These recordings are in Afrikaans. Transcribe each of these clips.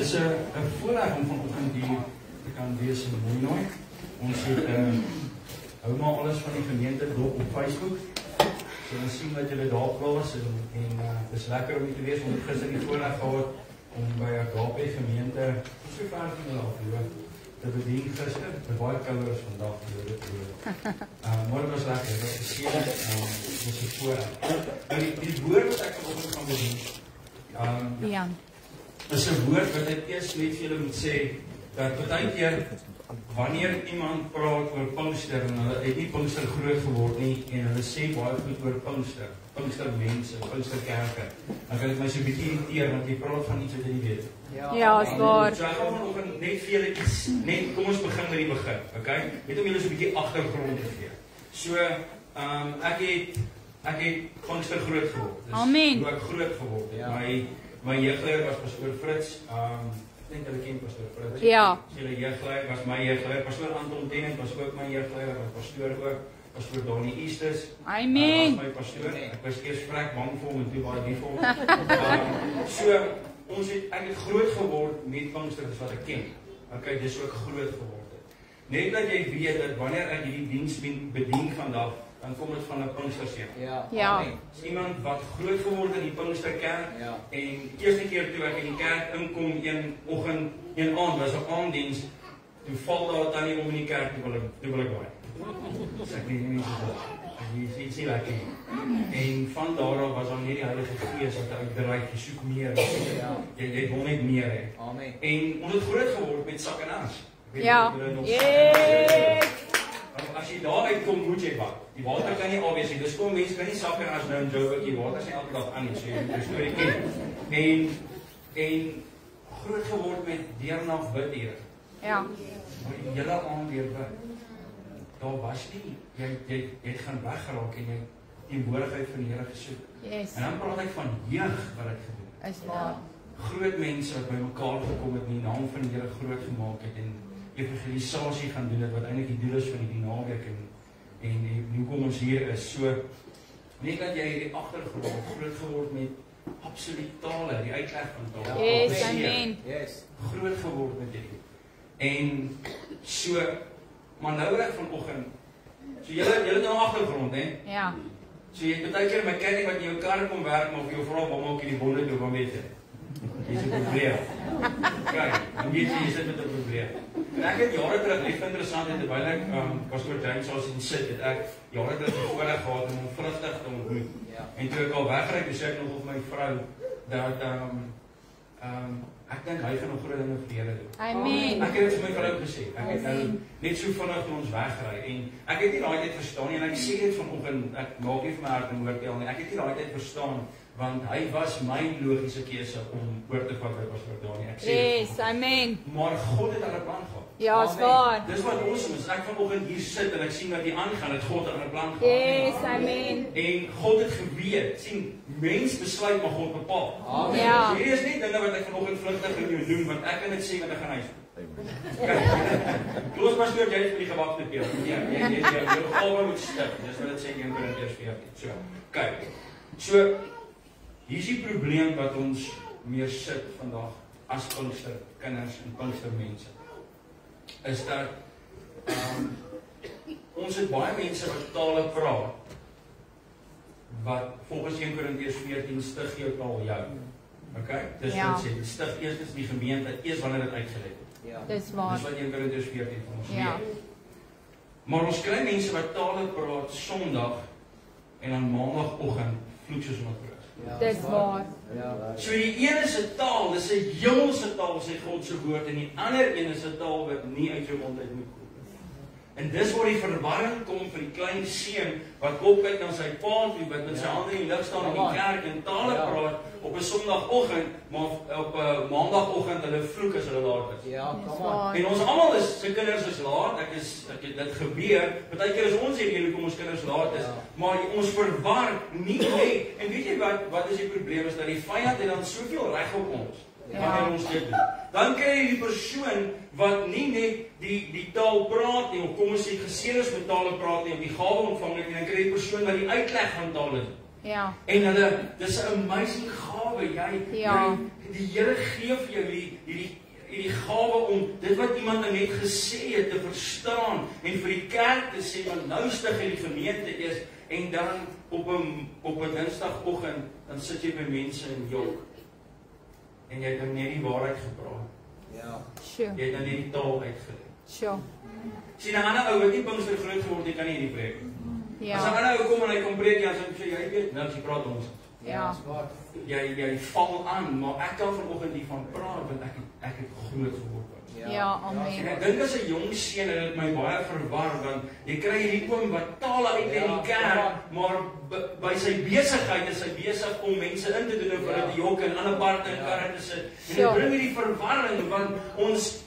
Dis 'n voorreg om vanoggend hier te kan wees in Mooinooi. Ons het hou maar alles van die gemeente dop op Facebook. So ons sien dat julle daar plaas en dis lekker om hier te wees. Ons het gister die voorreg gehad om by Agape gemeente so ver van hulle af te bedien gister. Dit baie kouer is vandag vir dit. Maar dit was lekker. Dit was seën. Dis 'n voorreg. Die woord wat ek vanoggend gaan bedien. Ja. Dis 'n woord wat ek eers net vir julle moet sê dat baie keer wanneer iemand praat oor Pinkster en hulle het nie Pinkster groot geword nie en hulle sê baie goed oor Pinkster mense, Pinkster kerke, dan kan dit my so 'n bietjie irriteer want jy praat van iets wat jy nie weet. Ja, is waar. So ek gaan vanoggend net vir julle iets, kom ons begin met die begin, okay? Net om julle so 'n bietjie agtergrond te gee. So, ek het Pinkster groot geword. Dis Amen. hoe ek groot geword het. My jeugleier was pastoor Fritz. Ek dink hulle ken pastoor Fritz. Ja. Hulle jeugleier was my jeugleier. Pastoor Anton Tennant was ook my jeugleier, was pastoor ook. Pastoor Donnie Eastes. Amen. Was my pastoor. Ek was eers vrek bang vir hom en toe baie lief vir hom. So ek het groot geword met Pinkster wat ek ken. Okay, dis ook groot geword het. Net dat jy weet dat wanneer ek hierdie diens bedien vandag, dan kom dit van 'n Pinksterseun. Ja. Dis iemand wat groot geword in die Pinksterkerk. En eerste keer toe ek in die kerk inkom een aand was 'n aanddiens, toe val daar tannie om in die kerk toe wil ek baie. So ek weet nie so. Jy sien lekker. En van daar af was dan net die Heilige Gees wat uitdryf, jy soek meer. Jy wil net meer hê. Amen. En ons het groot geword met sak en as. Ja. As jy daar uitkom, moet jy bak. Die water kan nie afwees nie. Dis kom mense kan nie sak en as nou in Joburg, die water is nie elke dag aan nie, so jy moet die storie ken. En groot geword met deernag bid hier. Ja. Maar die hele aand weer bid. Daar was nie, jy het gaan weggeraak en jy die teenwoordigheid van die Here gesoek. Yes. En dan praat ek van jeug wat ek gedoen het. Is waar. Groot mense wat by mekaar gekom het en die naam van die Here groot gemaak het en evangelisasie gaan doen het wat eintlik die doel is van die naweek en hoe kom ons hier is. So net dat jy hierdie agtergrond groot geword met absolute tale, die uitleg van tale. Yes, amen. Yes. Groot geword met dit. En so maar nou ek vanoggend. So julle nou agtergrond, hè? Ja. So jy het baie keer 'n mechanic wat in jou kar kom werk maar of jou vra waar maak jy die bonde toe, wat weet jy? Dis 'n probleem. Kyk, dan weet jy sit met 'n probleem. En ek het jare terug lief interessant het terwyl ek pastoor James was in sit het ek jare terug voorreg gehad om hom vrugtig te ontmoet. En toe ek al wegry, toe sê ek nog op my vrou dat ek dink hy gaan nog groot dinge vir die Here doen. Amen. Ek het dit vir my vrou gesê. Ek het nou net so vinnig toe ons wegry en ek het nie daai tyd verstaan nie en ek sê dit vanoggend, ek maak nie vir my hart en oordeel nie. Ek het nie daai tyd verstaan want hy was my logiese keuse om oor te vat by pastoor Dani. Ek sê Yes, amen. maar God het 'n plan gehad. Ja, is waar. Dis wat awesome is. Ek vanoggend hier sit en ek sien wat hier aangaan, dat God 'n plan gehad. Yes, amen. En God het geweet, sien, mens besluit maar God bepaal. Amen. Ja. So hier is nie dinge wat ek vanoggend vlugtig in jou doen, want ek kan dit sê wat ek gaan huis. Kloos pastoor, jy het vir die gewagte peel. Jy gawe moet stik. Dis wat dit sê in 1 Korintiërs 14. So, kyk. So hier is die probleem wat ons meer sit vandag as Pinkster kinders en Pinkster mense. Is dat ons het baie mense wat tale praat wat volgens 1 Korintiërs 14 stig jou taal jou. Okay? Dis wat sê, stig eers die gemeente eers wanneer dit uitgelê het. Dis waar. Dis wat 1 Korintiërs 14 vir ons Ja. leer. Maar ons kry mense wat tale praat Sondag en dan Maandagoggend vloek soos wat Dis waar. So die ene se taal, dis 'n hemelse taal, sê God se woord, en die ander ene se taal wat nie uit jou mond uit moet kom. En dis waar die verwarring kom vir die klein seun wat opkyk na sy pa toe, wat met sy hande in die lug staan in die kerk en tale praat op 'n Sondagoggend, maar op 'n Maandagoggend hulle vloek as hulle laat is. En ons almal is se kinders is laat. Ek het dit gebeur. Partykeer is ons hier hoekom ons kinders laat is, maar ons verwar nie net. En weet jy wat is die probleem is dat die vyand het dan soveel reg op ons. Wanneer ons dit doen. Dan kry jy die persoon wat nie net die taal praat nie, of kom ons sê geseën is met tale praat nie, of die gawe ontvang het nie, dan kry jy die persoon wat die uitleg van tale doen. Ja. En hulle, dis 'n amazing gawe gawe. Ja. Die Here gee vir jou hierdie gawe om dit wat iemand net gesê het te verstaan en vir die kerk te sê, want nou stig in die gemeente is, en dan op 'n Dinsdagoggend dan sit jy by mense in jok en jy het dan net die waarheid gepraat. Ja. Sure. Jy het dan net die taal uitgelê. Sure. Sien 'n ander ou wat nie Pinkster groot geword het, kan nie hierdie preek. As 'n Ja. ander ou kom en hy kom preek, dan sê jy weet, nou jy praat ons. Ja. Jy val aan, maar ek kan vanoggend hiervan praat want ek het groot geword. Ja, En amen. ek dink as 'n jong seun en dit my baie verwar want jy kry hierdie oom wat taal uit in die kerk, maar by sy besigheid is hy besig om mense in te doen vir hulle te jok en ander parte in karre te sit. En dit bring hierdie verwarring want ons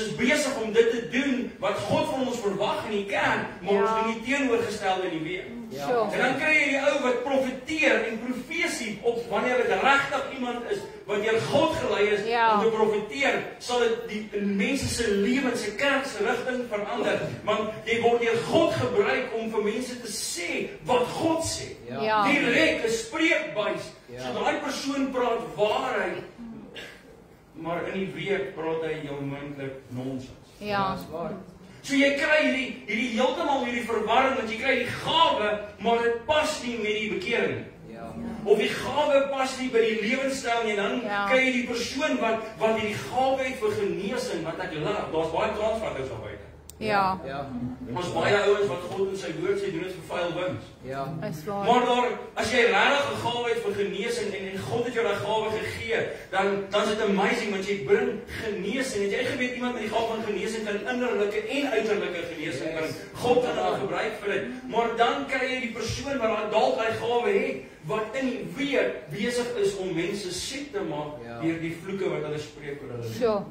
is besig om dit te doen wat God van ons verwag in die kerk, maar ons doen die teenoorgestelde in die weer. Sure. En dan kry jy die ou wat profeteer en profesie op wanneer dit regtig iemand is wat deur God gelei is om te profeteer, sal dit die mense se lewens, se kerk se rigting verander, want jy word deur God gebruik om vir mense te sê wat God sê. Ja. Direk 'n spreekbuis. So daai persoon praat waarheid, maar in die week praat hy jou moontlik nonsens. Ja. So jy kry hierdie heeltemal hierdie verwarring, want jy kry die gawe, maar dit pas nie met die bekering nie. Of die gawe pas nie by die lewenstyl nie, en dan kry jy die persoon wat hierdie gawe het vir genesing, wat ek lag. Daar's baie transvatters daar buite. Ja. Ons baie ouens wat God in sy woord sê, doen dit vir vuil wings. Is waar. Maar daar, as jy regtig 'n gawe het vir genesing en God het jou daai gawe gegee, dan is dit amazing want jy bring genesing. Het jy geweet iemand met die gawe van genesing kan innerlike en uiterlike genesing bring? God kan hulle gebruik vir dit. Maar dan kry jy die persoon wat dalk daai gawe het, wat in die week besig is om mense siek te maak deur die vloeke wat hulle spreek oor hulle. Sure.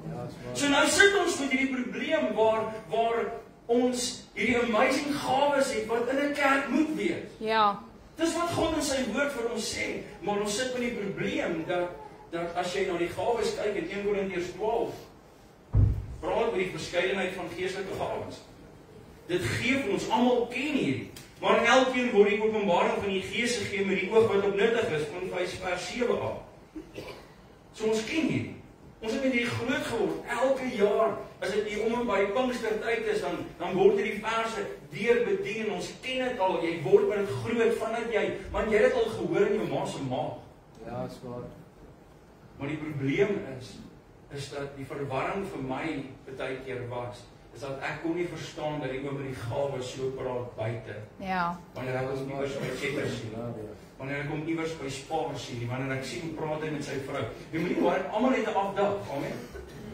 So nou sit ons met hierdie probleem waar ons hierdie amazing gawes het wat in 'n kerk moet wees. Ja. Dis wat God in sy woord vir ons sê, maar ons sit met die probleem dat as jy na die gawes kyk in 1 Korintiërs 12, praat oor die verskeidenheid van geestelike gawes. Dit gee vir ons almal ken hierdie. Maar elkeen word die openbaring van die Gees gegee met die oog wat op nuttig is, in vers 7a. So ons ken hierdie. Ons het met hierdie groot geword. Elke jaar, as dit hier om en by Pinkstertyd is, dan word hierdie verse deur bedien en ons ken dit al. Jy word met dit groot vandat want jy het dit al gehoor in jou ma se maag. Ja, is waar. Maar die probleem is dat die verwarring vir my baie keer was, is dat ek kon nie verstaan dat ek oor die gawe so praat buite. Ja. Wanneer ek ons iewers by Checker sien, wanneer ek hom iewers by Spar sien, wanneer ek sien praat hy met sy vrou. Jy moenie hoor, almal het 'n afdag, amen.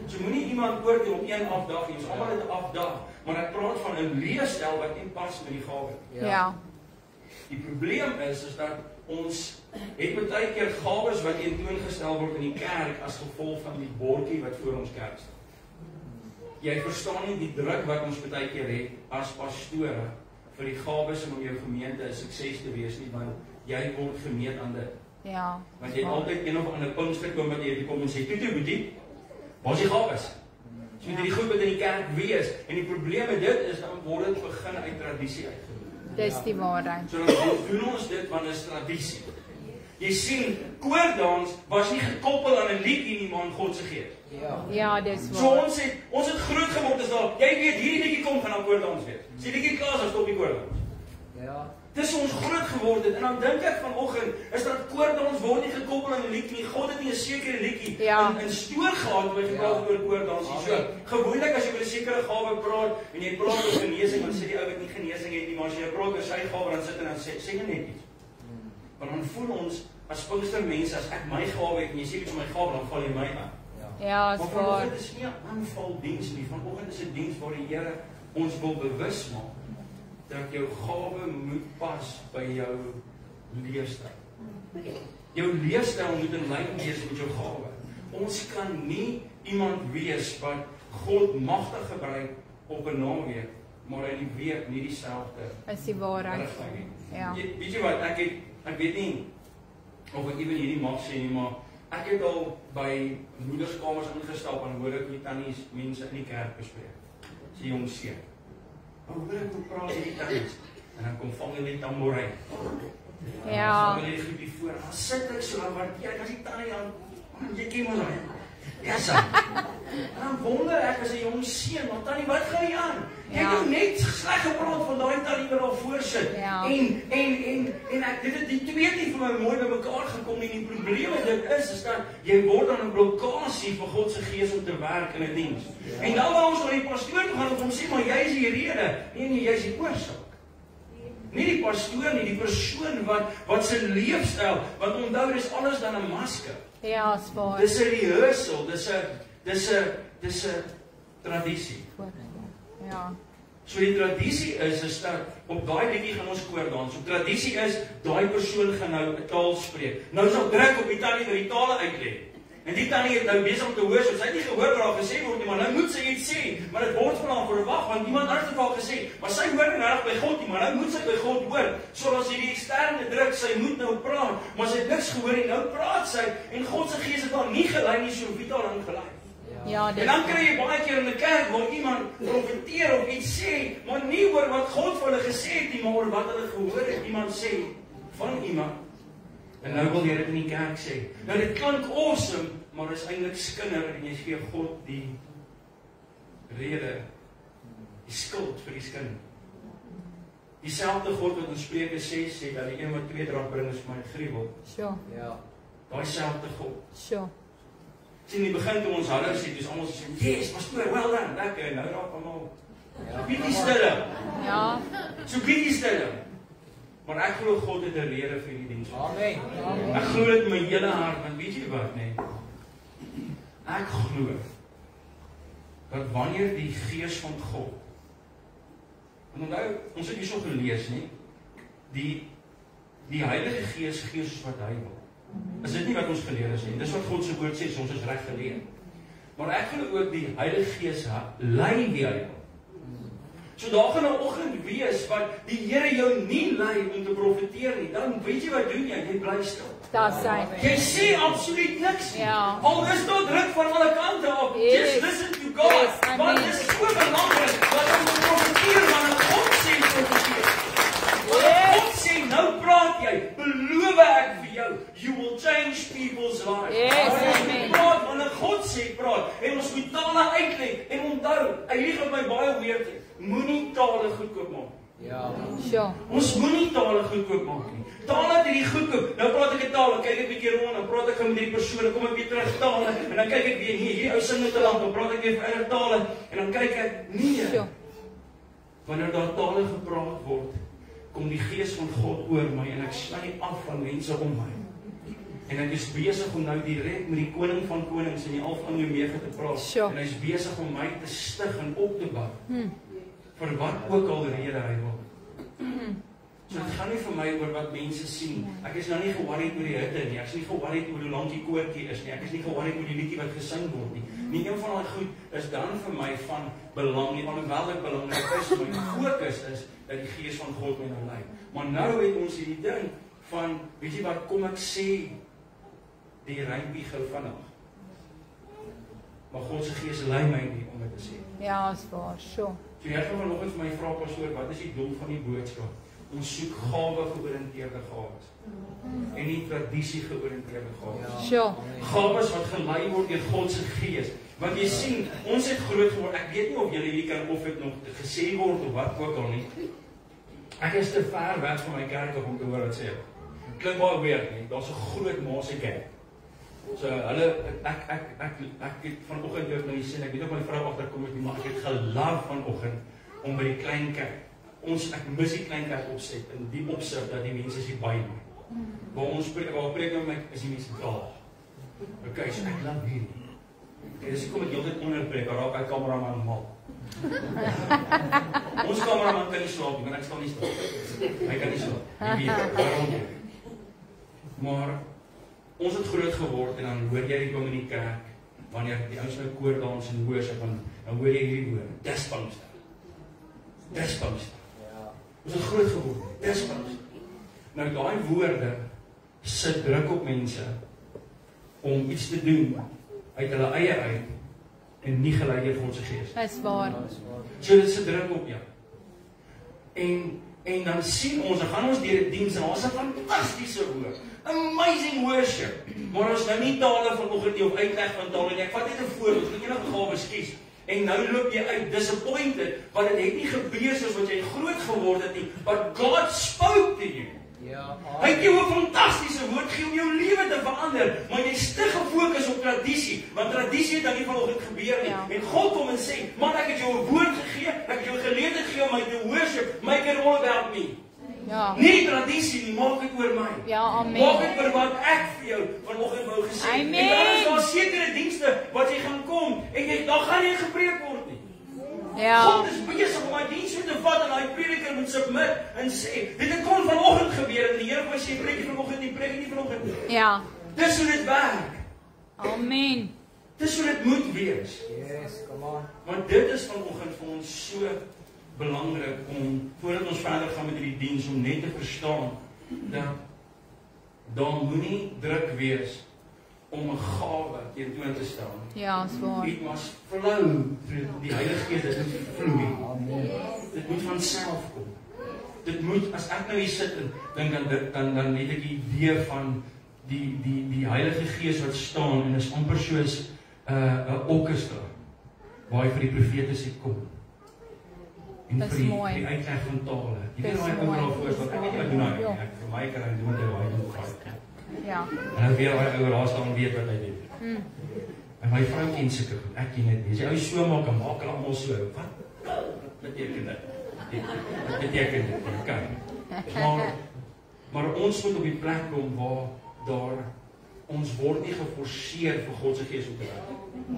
So moenie iemand oordeel op een afdag nie, ons almal het 'n afdag, maar ek praat van 'n leefstyl wat nie pas met die gawe. Ja. Die probleem is dat ons het baie keer gawes wat tentoongestel word in die kerk as gevolg van die bordjie wat voor ons kerk staan. Jy verstaan nie die druk wat ons baie keer het as pastore vir die gawes om jou gemeente 'n sukses te wees nie, want jy word gemeet aan dit. Ja. Want jy het altyd een of ander Pinkster kom wat jy kom en sê, "Toe, boetie, waar is die gawes?" So moet die goed wat in die kerk wees, en die probleem met dit is dan word dit begin uit tradisie uitgedoen. Dis die waarheid. So dan doen ons dit want dit is tradisie. Jy sien, koordans was nie gekoppel aan 'n liedjie nie, maar aan God se gees. Ja, dis So waar. ons het groot geword as daar, jy weet hierdie liedjie kom gaan dan koordans wees. As die liedjie klaar is, dan stop die koordans. Dis ons groot geword het, en dan dink ek vanoggend is dat koordans word nie gekoppel aan 'n liedjie nie. God het nie 'n sekere liedjie in stoor gehad wat gepraat oor koordans nie. So gewoonlik as jy oor 'n sekere gawe praat en jy praat oor genesing, dan sê die ou wat nie genesing het nie, maar as jy praat oor sy gawe dan sit en dan sê jy net iets. Want dan voel ons as Pinkster mense, as ek my gawe het en jy sê iets van my gawe, dan val jy my aan. Ja, is Maar waar. vanoggend is nie 'n aanvaldiens nie. Vanoggend is 'n diens waar die Here ons wil bewus maak dat jou gawe moet pas by jou leefstyl. Jou leefstyl moet in lyn wees met jou gawe. Ons kan nie iemand wees wat God magtig gebruik op 'n naweek, maar in die week nie dieselfde Is die waarheid. rigting nie. Ja. Weet jy wat, ek weet nie of ek ewen hierdie mag sê nie, maar ek het al by moederskamers ingestap en hoor ek hoe tannies mense in die kerk bespreek. Sy jong seun. Maar hoor ek hoe praat hierdie tannies? En dan kom vang hulle die tamboerijn. Ja. Dan wil jy die groepie voor. Dan sit ek so, dan waardeer ek as die tannie aan. Jy ken mos daai. Ja, sa. Dan wonder ek as 'n jong seun, want tannie, wat gaan nie aan? Jy het nou net sleg gepraat van daai tannie wat daar voor sit. Ja. En ek dit het die twee het nie vir my mooi bymekaar gekom nie. Die probleem met dit is dat jy word dan 'n blokkade vir God se gees om te werk in 'n diens. En dan wou ons na die pastoor toe gaan en hom sê, maar jy is die rede. Nee, jy is die oorsaak. Nie die pastoor nie, die persoon wat sy leefstyl, wat onthou dis alles dan 'n masker. Ja, spaar. Dis 'n rehearsal, dis 'n tradisie. Ja. So die tradisie is dat op daai liedjie gaan ons koor dans. So tradisie is daai persoon gaan nou 'n taal spreek. Nou is daar druk op die tannie wat die tale uitlê. En die tannie het nou besig om te hoor, so sy het nie gehoor wat daar gesê word nie, maar nou moet sy iets sê, maar dit word van haar verwag want iemand anders het al gesê, maar sy hoor nie reg by God nie, maar nou moet sy by God hoor. So as hierdie eksterne druk, sy moet nou praat, maar sy het niks gehoor nie. Nou praat sy en God se gees het haar nie gelei nie, so wie het haar dan gelei? Ja, En dan kry jy baie keer in 'n kerk waar iemand profeteer of iets sê, maar nie oor wat God vir hulle gesê het nie, maar oor wat hulle gehoor het iemand sê van iemand. En nou wil jy dit in die kerk sê. Nou dit klink awesome, maar dit is eintlik skinder en jy gee God die rede, die skuld vir die skinder. Dieselfde God wat in Spreuke 6 sê dat die een wat 2 draad bring is vir my gruwel. Sure. Ja. Daai selfde God. Sure. Sien in die begin toe ons hallo sê, dis almal sê, "Yes, pastoor, well done." Lekker, nou raak almal. Ja. Bietjie stiller. Ja. So bietjie stiller. Maar ek glo God het 'n rede vir hierdie diens. Amen. Ek glo dit met my hele hart, want weet jy wat, nee? Ek glo dat wanneer die Gees van God, en onthou, ons het hierso gelees, nie? Die Heilige Gees gee soos wat hy wil. Is dit nie wat ons geleer is nie? Dis wat God se woord sê, ons is reg geleer. Maar ek glo ook die Heilige Gees lei wie hy wil. So daar gaan 'n oggend wees wat die Here jou nie lei om te profeteer nie. Dan weet jy wat doen jy? Jy bly stil. Daar sy. Jy sê absoluut niks nie. Ja. Al is daar druk van alle kante op. Yes. Just listen to God. Yes, amen. Want dit is so belangrik wat om te profeteer, want God sê profeteer. Yes. God sê nou praat jy. Beloof ek vir jou, you will change people's lives. Yes, Wanneer amen. jy praat, wanneer God sê praat, en ons moet tale uitlê, en onthou, hy lieg op my baie weer, moenie tale goedkoop maak. Ja. Sure. Ons moenie tale goedkoop maak nie. Tale het hierdie goedkoop. Nou praat ek 'n taal, dan kyk ek 'n bietjie rond, dan praat ek met hierdie persoon, dan kom ek weer terug tale, en dan kyk ek weer hierdie ou sing met 'n lamp, dan praat ek weer vir ander tale, en dan kyk ek, nee. Sure. Wanneer daar tale gepraat word, kom die Gees van God oor my en ek sny af van mense om my. En ek is besig om nou direk met die koning van konings en die Alfa en Omega te praat. Sure. En hy is besig om my te stig en op te bou. Vir wat ook al rede hy wil. So dit gaan nie vir my oor wat mense sien. Ek is nou nie ge-worried oor die hitte nie. Ek is nie ge-worried oor hoe lank die koortjie is nie. Ek is nie ge-worried oor die liedjie wat gesing word nie. Nie een van daai goed is dan vir my van belang nie. Alhoewel dit belangrik is, my fokus is dat die Gees van God my nou lei. Maar nou het ons hierdie ding van, weet jy wat, kom ek sê die rympie gou vinnig. Maar God se Gees lei my nie om dit te sê. Ja, spaar. Sure. So jy gaan vanoggend vir my vra, pastoor, wat is die doel van die boodskap? Ons soek gawe-georiënteerde gawes. En nie tradisie-georiënteerde gawes. Sure. Gawes wat gelei word deur God se Gees. Want jy sien, ons het groot geword. Ek weet nie of julle hier kan of dit nog gesê word of wat ook al nie. Ek is te ver weg van my kerk om te hoor wat sê. Klink baie weird nie. Daar's 'n groot maase kerk. So hulle ek het vanoggend weer na die sin, ek weet of my vrou agterkom het nie, maar ek het gelaf vanoggend om by die klein kerk. Ek mis die klein kerk opset in die opsig dat die mense is hier by my. Waar ons preek nou met is die mense daar. Okay, so ek laat hier. Okay, dis kom ek heeltyd onderbreek, raak hy kameraman mal. Ons kameraman kan nie slaap nie, want ek staan nie stil. Hy kan nie slaap. Wie weet, waarom nie? Maar ons het groot geword en dan hoor jy die ding in die kerk, wanneer die ouens nou koordans en worship, dan hoor jy hierdie woorde, dis Pinkster. Dis Pinkster. Ons het groot geword, dis Pinkster. Nou daai woorde sit druk op mense om iets te doen uit hulle eie uit en nie gelei deur God se Gees. Dis waar. So dit sit druk op jou. En En dan sien ons, dan gaan ons deur die diens en ons 'n fantastiese woord. Amazing worship. Maar ons nou nie tale vanoggend nie of uitleg van tale nie. Ek vat net 'n voorbeeld, ek het enige gawes kies. En nou loop jy uit disappointed, want dit het nie gebeur soos wat jy groot geword het nie, but God spoke to you. Hy het jou 'n fantastiese woord gegee om jou lewe te verander, maar jy's te gefokus op tradisie, want tradisie het dan nie vanoggend gebeur nie. En God kom en sê, man, ek het jou 'n woord gegee, ek het jou geleentheid gegee om my te worship, make it all about me. Ja. Nie tradisie nie, maak dit oor my. Ja, amen. Maak dit oor wat ek vir jou vanoggend wou gesê. Amen. En dan is daar sekere dienste wat jy gaan kom en daar gaan nie gepreek word nie. Ja. God is besig om my diens te vat en hy prediker moet submit en sê, dit kon vanoggend gebeur en die Here sê preek nie vanoggend nie, preek nie vanoggend nie. Ja. Dis hoe dit werk. Amen. Dis hoe dit moet wees. Yes, come on. Want dit is vanoggend vir ons so belangrik om, voordat ons verder gaan met hierdie diens, om net te verstaan dat daar moenie druk wees om 'n gawe teenoor te stel. Ja, swaar. Dit must flow through die Heilige Gees, dit moet vloei. Dit moet van self kom. Dit moet, as ek nou hier sit en dink aan dit, dan het ek die idee van die Heilige Gees wat staan en is amper soos 'n orkestra waar hy vir die profete sê kom. En vir die uitleg van tale. Jy weet daai ouer voorstel, ek weet nie wat doen hy nie. Ek vir my kan hy doen wat hy doen. Ja. En dan weer daai ouer daar staan weet wat hy doen. En my vrou ken seker goed, ek ken dit. As jy ou so maak en maak hulle almal so. Wat beteken dit? Wat beteken dit? Okay. Maar ons moet op die plek kom waar daar ons word nie geforseer vir God se Gees om te werk.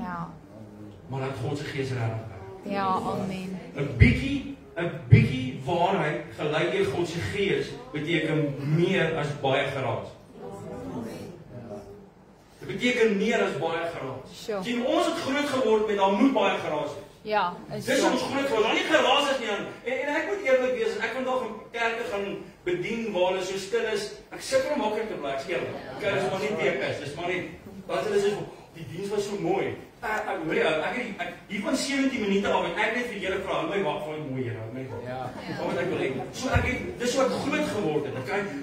Ja. Maar dat God se Gees regtig werk. Ja, amen. 'n bietjie waarheid gelei deur God se Gees beteken meer as baie geraas. Dit beteken meer as baie geraas. Sure. Sien, ons het groot geword met daar moet baie geraas wees. Ja, is Dis so. ons groot geword. Daar nie geraas is nie aan. En ek moet eerlik wees, ek vandag in kerke gaan bedien waar hulle so stil is. Ek sukkel om maklik te bly, skeer. Okay, dis maar nie tekens, dis maar nie. Wat hulle sê, die diens was so mooi. Ek hier van 17 minute af en ek net vir julle vra, hou my wag vir 'n mooi Here, hou my wag. Ja. Wat ek wil hê. So dis wat groot geword het.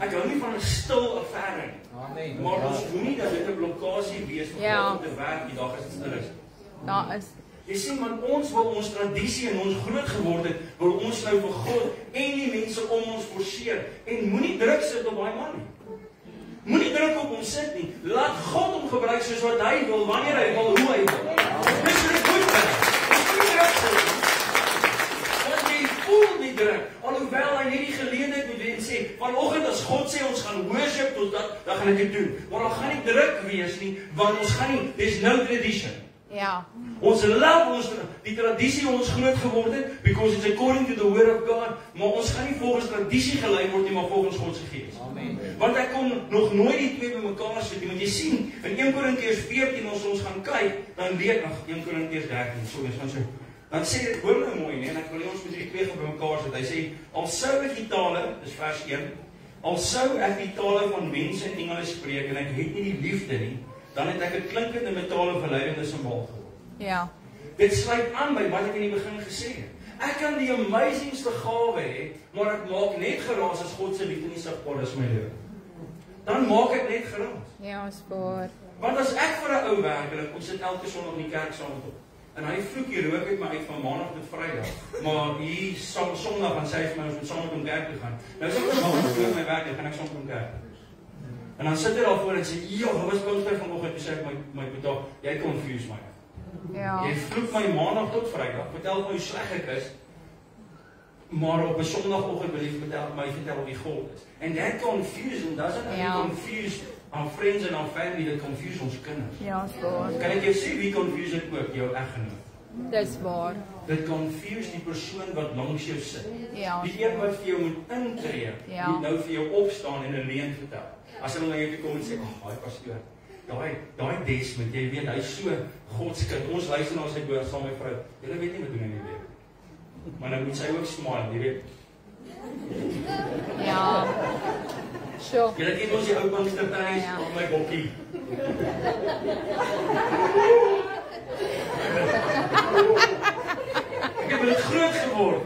Ek hou nie van 'n stil affære nie. Amen. Maar ons moenie dat dit 'n blokkasie wees vir God om te werk die dag as dit stil is. Daar is. Jy sien, man, ons wil ons tradisie en ons groot geword het, wil ons nou vir God en die mense om ons forceer en moenie druk sit op daai man nie. Moenie druk op hom sit nie. Laat God hom gebruik soos wat hy wil, wanneer hy wil, hoe hy wil. Dis wat goed is. Dis nie druk sit nie. Want jy voel die druk, alhoewel hy net die geleentheid moet hê en sê, vanoggend as God sê ons gaan worship tot dat, dan gaan ek dit doen. Maar daar gaan nie druk wees nie, want ons gaan nie, there's no tradition. Ja. Ons love die tradisie ons groot geword het, because it's according to the word of God, maar ons gaan nie volgens tradisie gelei word nie, maar volgens God se Gees. Amen. Want ek kon nog nooit die twee bymekaar sit nie, want jy sien, in 1 Korintiërs 14 as ons gaan kyk, dan leer 1 Korintiërs 13, so ons gaan so. Dan sê dit hoor nou mooi, nee, en ek wil nie ons met die twee bymekaar sit. Hy sê, al sou ek die tale, dis vers 1, al sou ek die tale van mense en engele spreek en ek het nie die liefde nie, dan het ek 'n klinkende metale verleidende simbool geword. Ja. Dit sluit aan by wat ek in die begin gesê het. Ek kan die amazingste gawe hê, maar ek maak net geraas as God se liefde nie sigbaar is in my lewe. Dan maak ek net geraas. Ja, spaar. Want as ek vir 'n ou werklik, ons sit elke Sondag in die kerk saam met hom. En hy vloek die rook uit my uit van Maandag tot Vrydag. Maar hier Sondag aan sy vir my ons moet saam met hom kerk toe gaan. Nou sê ek maar voor my werk, dan gaan ek saam met hom kerk. En dan sit hy daar voor en sê, "Ja, wat was Pinkster vanoggend?" Toe sê ek my betaal, "Jy confuse my." Ja. Jy vloek my Maandag tot Vrydag, vertel my hoe sleg ek is. Maar op 'n Sondagoggend wil jy vertel wie God is. And that confusion doesn't only confuse our friends and our family, that confuse ons kinders. Ja, spaar. Kan ek jou sê wie confuse dit ook? Jou eggenoot. Dis waar. Dit confuse die persoon wat langs jou sit. Ja. Die een wat vir jou moet intree, moet nou vir jou opstaan en 'n leuen vertel. As hulle na jou toe kom en sê, "Ag, daai pastoor, daai Desmond, jy weet hy's so God se kind. Ons luister na sy woord saam met my vrou. Julle weet nie wat doen hy nie weer. Maar nou moet sy ook smile, jy weet." Ja. Sure. Julle ken ons die ou Pinkstertyd op my bokkie. Ek het met dit groot geword.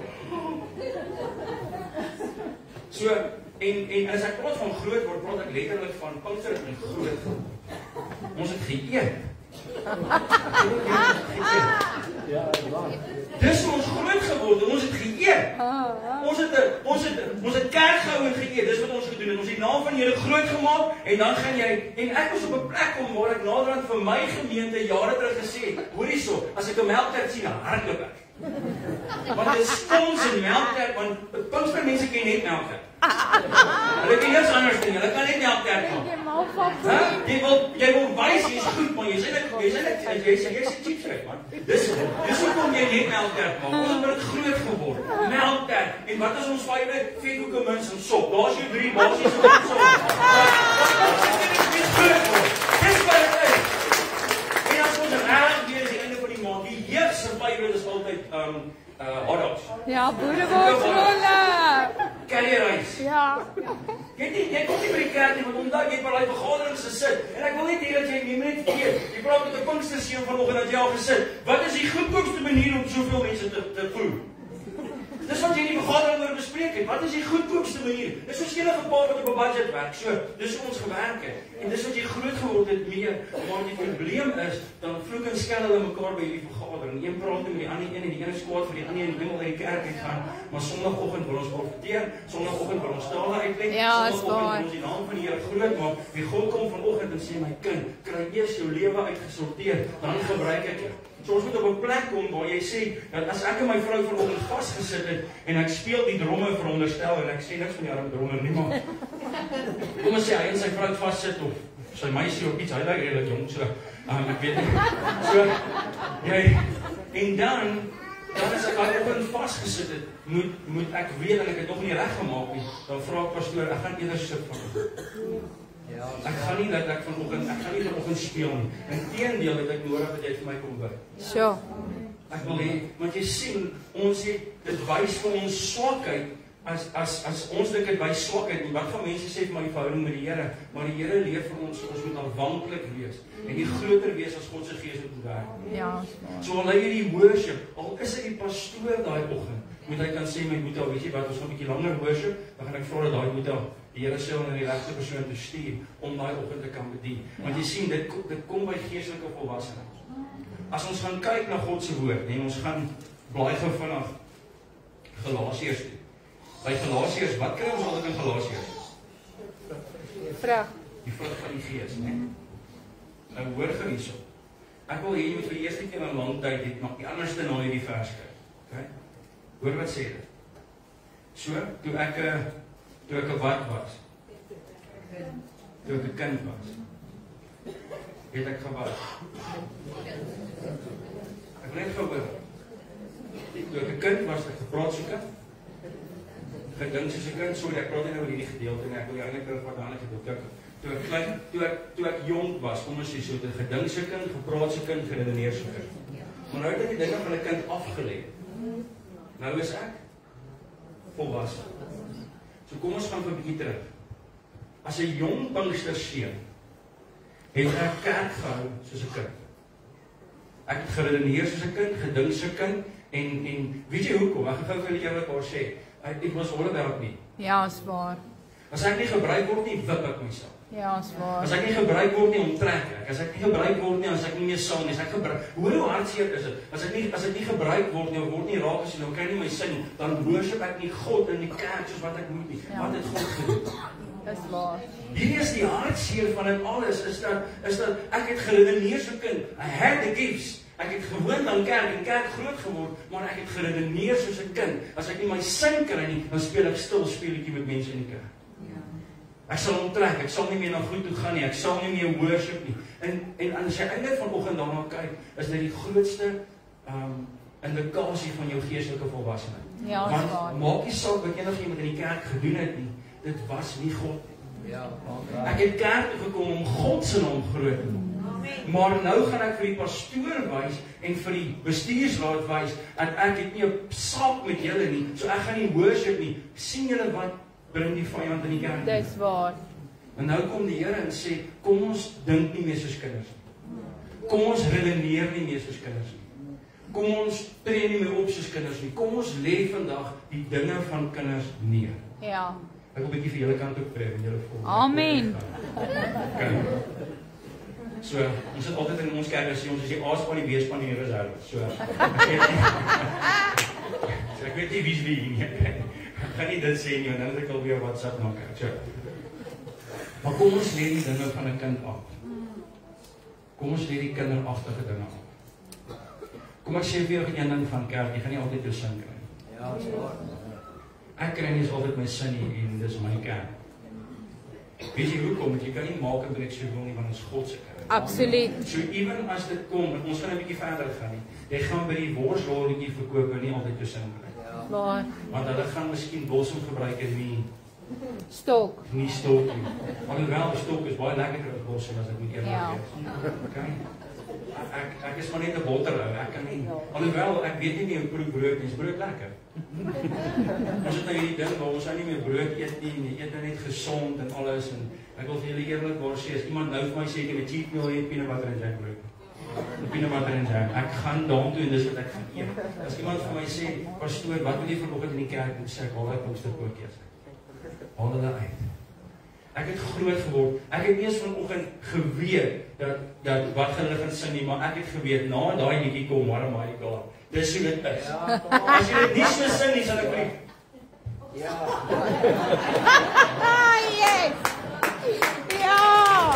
letterlik van Pinkster en groot. Ons het geëet. Dis ons groot geword, ons het geëet. Ons het kerk gehou en geëet, dis wat ons gedoen het. Ons het die naam van die Here groot gemaak en dan gaan jy, en ek was op 'n plek kom waar ek naderhand vir my gemeente jare terug gesê het, hoor hierso, as ek 'n melktert sien, dan hardloop ek. Want dit is ons en melktert, want Pinkster mense ken net melktert. Hulle ken niks anders nie, hulle kan net melktert maak. Jy wil wys jy's goed, maar jy's cheap shit, man. Dis hoekom jy net melktert maak. Ons het dit groot geword. Melktert. En wat is ons favourite? Vetkoeke, mince en sop. Daar's jou 3 basiese goed sop. Dis groot geword. Dis wat dit is. En as ons reg weer die einde van die maand, die jeug se favourite is altyd hotdogs. Ja, boereworstele. Curryrice. Ja. Jy kom nie by die kerk nie, want omdat jy by daai vergaderings gesit. En ek wil net hê dat jy net weet. Jy praat met 'n Pinksterseun vanoggend dat jy al gesit. Wat is die goedkoopste manier om soveel mense te voed? Dis wat jy in die vergadering oor bespreek het. Wat is die goedkoopste manier? Dis soos enige pa wat op 'n budget werk. So, dis hoe ons gewerk het. En dis wat jy groot geword het mee. Maar die probleem is, dan vloek en skel hulle mekaar by hierdie vergadering. Een praat met die ander een en die ene skwaad vir die ander en die wil uit die kerk uit gaan. Maar Sondagoggend wil ons profeteer, Sondagoggend wil ons tale uitlei, Sondagoggend wil ons die naam van die Here groot maak. Die God kom vanoggend en sê, my kind, kry eers jou lewe uitgesorteer, dan gebruik ek jou. So ons moet op 'n plek kom waar jy sê, dat as ek en my vrou vanoggend vasgesit het en ek speel die dromme veronderstel en ek sê niks van die arme drommer nie, maar kom ons sê hy en sy vrou vassit of sy meisie op iets, hy lyk redelik jong, so ek weet nie. So jy en dan as ek al oggend vasgesit het, moet ek weet en ek het nog nie reg gemaak nie, dan vra ek pastoor, ek gaan eerder sit vanoggend. Ek gaan nie dat ek vanoggend speel nie. Inteendeel het ek nodig dat jy vir my kom bid. Sure. Ek wil hê, want jy sien, ons het dit wys vir ons swakheid as ons dink dit wys swakheid. En wat van mense sê vir my verhouding met die Here, maar die Here leer vir ons moet aanvanklik wees en die groter wees as God se Gees moet werk. Ja. So al lei jy die worship, al is dit die pastoor daai oggend, moet hy kan sê my Boeta, weet jy wat, ons gaan 'n bietjie langer worship, dan gaan ek vra dat daai Boeta die Here sê om die regte persoon te stuur om daai oggend te kan bedien. Want jy sien, dit kom by geestelike volwassenheid. As ons gaan kyk na God se woord, en ons gaan blaai gou vinnig Galasiërs toe. By Galasiërs, wat kry ons altyd in Galasiërs? Vrug. Die vrug van die Gees, né? Nou hoor gou hierso. Ek wil hê jy moet vir die eerste keer in 'n lang tyd dit nog die anderste na hierdie vers kyk. Okay? Hoor wat sê dit? So, toe ek 'n wat was. Toe ek 'n kind was. Het ek gewag. Ek net gehoor. Toe ek 'n kind was, ek gepraat so kind. Gedink soos 'n kind, sorry, ek praat nie nou oor hierdie gedeelte nie, ek wil jou eintlik terug wat daai gedeelte. Toe ek jong was, kom ons sê so, te gedink so kind, gepraat so kind, geredeneer so kind. Maar nou het ek die dinge van 'n kind afgelê. Nou is ek volwasse. So kom ons gaan 'n bietjie terug. As 'n jong Pinksterseun het ek kerk gehou soos 'n kind. Ek het geredeneer soos 'n kind, gedink soos 'n kind en weet jy hoekom? Ek gaan gou vir julle 'n paar sê. Ek was all about me. Ja, is waar. As ek nie gebruik word nie, wip ek myself. Ja, is waar. As ek nie gebruik word nie, onttrek ek. As ek nie gebruik word nie, as ek nie meer sang nie, as ek gebruik. Hoor hoe hartseer is dit? As ek nie gebruik word nie, of word nie raak as jy nou kry nie my sin, dan worship ek nie God in die kerk soos wat ek moet nie. Ja. Wat het God gedoen? Dis waar. Hierdie is die hartseer van dit alles, is dat ek het geredeneer so kind. I had the gifts. Ek het gewoon aan kerk groot geword, maar ek het geredeneer soos 'n kind. As ek nie my sin kry nie, dan speel ek stil speletjie met mense in die kerk. Ek sal onttrek, ek sal nie meer na goed toe gaan nie, ek sal nie meer worship nie. En as jy eintlik vanoggend daarna kyk, is dit die grootste indikasie van jou geestelike volwassenheid. Ja, want waar. maak nie saak wat enigiemand in die kerk gedoen het nie, dit was nie God nie. Ja, ek het kerk toe gekom om God se naam groot te maak. Maar nou gaan ek vir die pastoor wys en vir die bestuursraad wys dat ek het nie 'n saak met julle nie, so ek gaan nie worship nie. Sien julle wat bring die vyand in die kerk? Dis waar. En nou kom die Here en sê, kom ons dink nie meer soos kinders nie. Kom ons redeneer nie meer soos kinders nie. Kom ons tree nie meer op soos kinders nie. Kom ons lê vandag die dinge van kinders neer. Ja. Ek wil 'n bietjie vir julle kant ook preek en julle volg. Amen. Okay. So, ons het altyd in ons kerk gesê ons is die A-span die B-span en die reserve. So, ek weet nie wie's wie nie. Ek gaan nie dit sê nie, want dan het ek alweer WhatsApp maak. So. Maar kom ons leer die dinge van 'n kind af. Kom ons leer die kinderagtige dinge af. Kom ek sê vir jou een ding van kerk, jy gaan nie altyd jou sin kry. Ja, dis waar. Ek kry nie altyd my sin nie en dis my kerk. Weet jy hoekom? Jy kan nie maak en breek so wil nie, want ons God se kerk. Absoluut. So even as dit kom, ons gaan 'n bietjie verder gaan nie. Jy gaan by die worsrolletjie verkoop en nie altyd jou sin kry. Waar? Want hulle gaan miskien bosom gebruik en nie Stok. stok nie. Alhoewel 'n stok is baie lekkerder as bosom as ek moet eerlik Ja. wees. Okay. Ek is maar net 'n botterhou. Ek kan nie. Alhoewel ek weet nie hoe brood is. Brood lekker. Ons het nou hierdie ding waar ons nie meer brood eet nie, jy eet net gesond en alles en ek wil vir julle eerlikwaar sê as iemand nou vir my sê ek het 'n cheat meal eet peanut butter en jam brood. Peanut butter en jam. Ek gaan daartoe en dis wat ek gaan eet. As iemand vir my sê, "Pastoor, wat wil jy vanoggend in die kerk doen?" sê ek, "Haal uit posterkootjies." Haal hulle uit. Ek het groot geword. Ek het nie eens vanoggend geweet dat wat hulle gaan sing nie, maar ek het geweet na daai liedjie kom maar my God. Dis hoe dit is. As jy dit nie so sing nie, sal ek lief. Ja. Yes. Ja.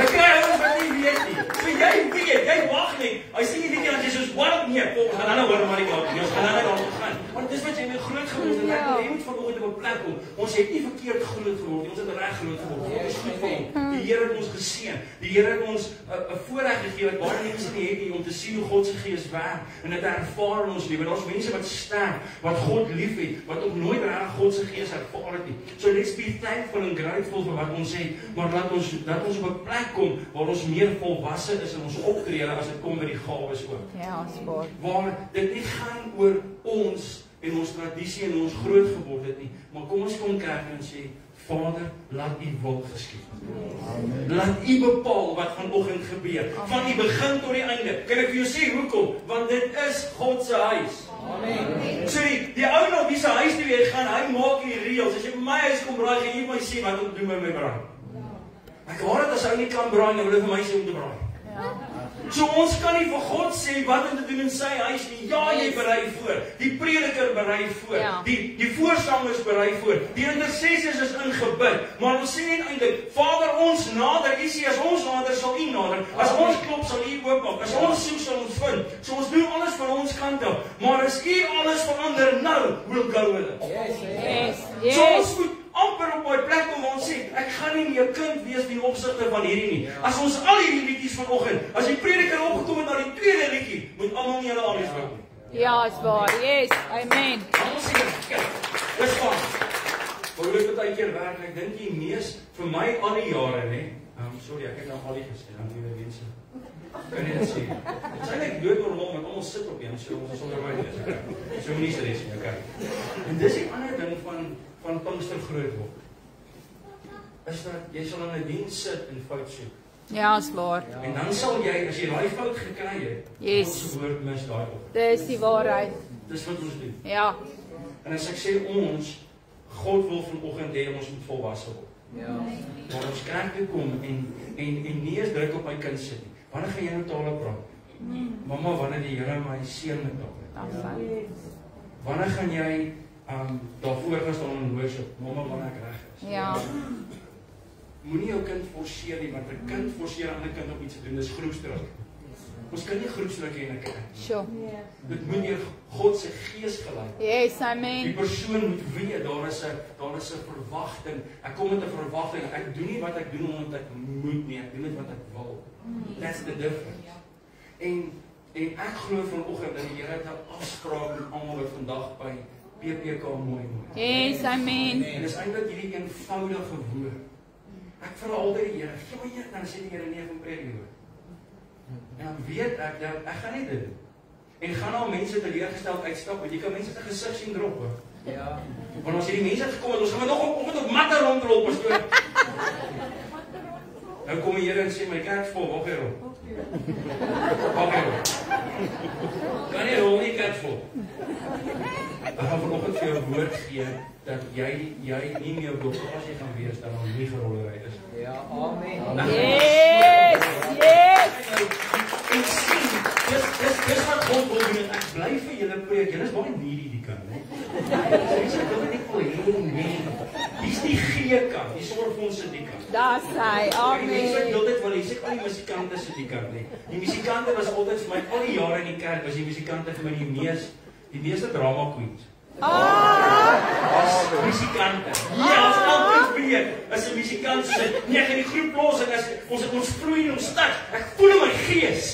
Ek kry ons wat nie weet nie. So jy weet, jy wag net. Hy sê nie net as jy soos wat nee, kom gaan dan hoor maar die God. Ons gaan dan daar gaan. Want dis wat jy mee groot geword het. Ek wil jy moet vanoggend op 'n plek kom. Ons het nie verkeerd groot geword nie. Ons het reg groot geword. Ons is goed vir hom. Die Here het ons geseën. Die Here het ons 'n voorreg gegee wat baie mense nie het nie om te sien hoe God se Gees werk en dit ervaar in ons lewe. Daar's mense wat sterk, wat God liefhet, wat ook nooit reg God se Gees ervaar het nie. So let's be thankful and grateful vir wat ons het, maar laat ons op 'n plek kom waar ons meer volwasse is in ons optrede as dit kom by die gawes ook. Ja, spaar. Waar dit nie gaan oor ons en ons tradisie en ons groot geword het nie, maar kom ons kom kerk en sê Vader, laat U wil geskied. Laat U bepaal wat vanoggend gebeur. Van die begin tot die einde. Kan ek vir jou sê hoekom? Want dit is God se huis. Amen. So die ou nou wie se huis toe jy gaan, hy maak die reëls. As jy by my huis kom braai, gaan jy my sê wat om doen met my braai. Ek hoor dit as hy nie kan braai nie, wil hy vir my sê om te braai. So ons kan nie vir God sê wat om te doen in sy huis nie. Ja, jy berei voor. Die prediker berei voor. Ja. Die voorsangers berei voor. Die intercessors is ingebid. Maar ons sê net eintlik, Vader, ons nader. U sê as ons nader sal U nader. As ons klop sal U oopmaak. As ons soek sal ons vind. So ons doen alles van ons kant af. Maar as U alles verander nou, will go with it. Yes. So ons Yes. moet amper op my plek om ons sê, ek gaan nie meer kind wees in opsigte van hierdie nie. As ons al hierdie liedjies vanoggend, as die prediker opgekom het na die tweede liedjie, moet almal nie hulle alles wou nie. Ja, spaar. Yes. Amen. Almal sê, kyk, dis van. Maar hoe dit baie keer werk, ek dink die mees vir my al die jare, nê. Sorry, ek het nou al die gesê, dan nuwe mense. Kan nie dit sê. Dit is eintlik doodnormaal met almal sit op een, so ons is onderwys is. So nie stres nie, okay. En dis die ander ding van Pinkster groot word. Is dat jy sal in 'n diens sit en fout soek. Ja, spaar. En dan sal jy, as jy daai fout gekry het, Yes. ons woord mis daai op. Dis die waarheid. Dis wat ons doen. Ja. En as ek sê ons, God wil vanoggend hê ons moet volwasse word. Ja. Maar ons kerk toe kom en nie eens druk op my kind sit nie. Wanneer gaan jy nou tale praat? Mamma, wanneer die Here my seën met tale? Wanneer gaan jy daarvoor gaan staan in worship? Mamma, wanneer ek reg is? Ja. Moenie jou kind forceer nie, want 'n kind forceer 'n ander kind om iets te doen. Dis groepsdruk. Ons kan nie groepsdruk hê in 'n kerk. Sure. Dit moet deur God se Gees gelei. Yes, Die amen. persoon moet weet daar is 'n verwagting. Ek kom met 'n verwagting. Ek doen nie wat ek doen omdat ek moet nie. Ek doen dit wat ek wil. That's the difference. En ek glo vanoggend dat die Here het 'n afspraak met almal wat vandag by PPK mooi. Yes, amen. En dis eintlik hierdie eenvoudige woord. Ek vra altyd die Here, gee my een, dan sê die Here nee, kom preek nie. En dan weet ek dat ek gaan nie dit doen. En gaan al mense teleurgesteld uitstap, want jy kan mense se gesig sien drop hoor. Ja. Want as hierdie mense gekom het, ons gaan nog op matte rondrol pastoor. Nou kom die Here en sê my kerk is vol, wag hier op. Wag hier op. Kan nie rol nie kerk vol. Ek gaan vanoggend vir jou 'n woord gee dat jy nie meer op blokkade gaan wees dat daar nie gerollery is. Ja, amen. Yes, yes. En sien, dis wat God wil doen. Ek bly vir julle preek. Julle is baie needy die kant, hè. Dis ek wil net vir julle nee. Dis die gee kant. Die sorg vir ons se die kant. Daar sy. Die mense wat Amen. heeltyd wil hê, sê al die musikante se die kant nie. Die musikante was altyd vir my al die jare in die kerk was die musikante vir my die meeste drama queens. Musikante. Ja, ons altyd preek. As 'n musikant sê, nee, in die groep los en as ons vloei in ons stad. Ek voel in my gees.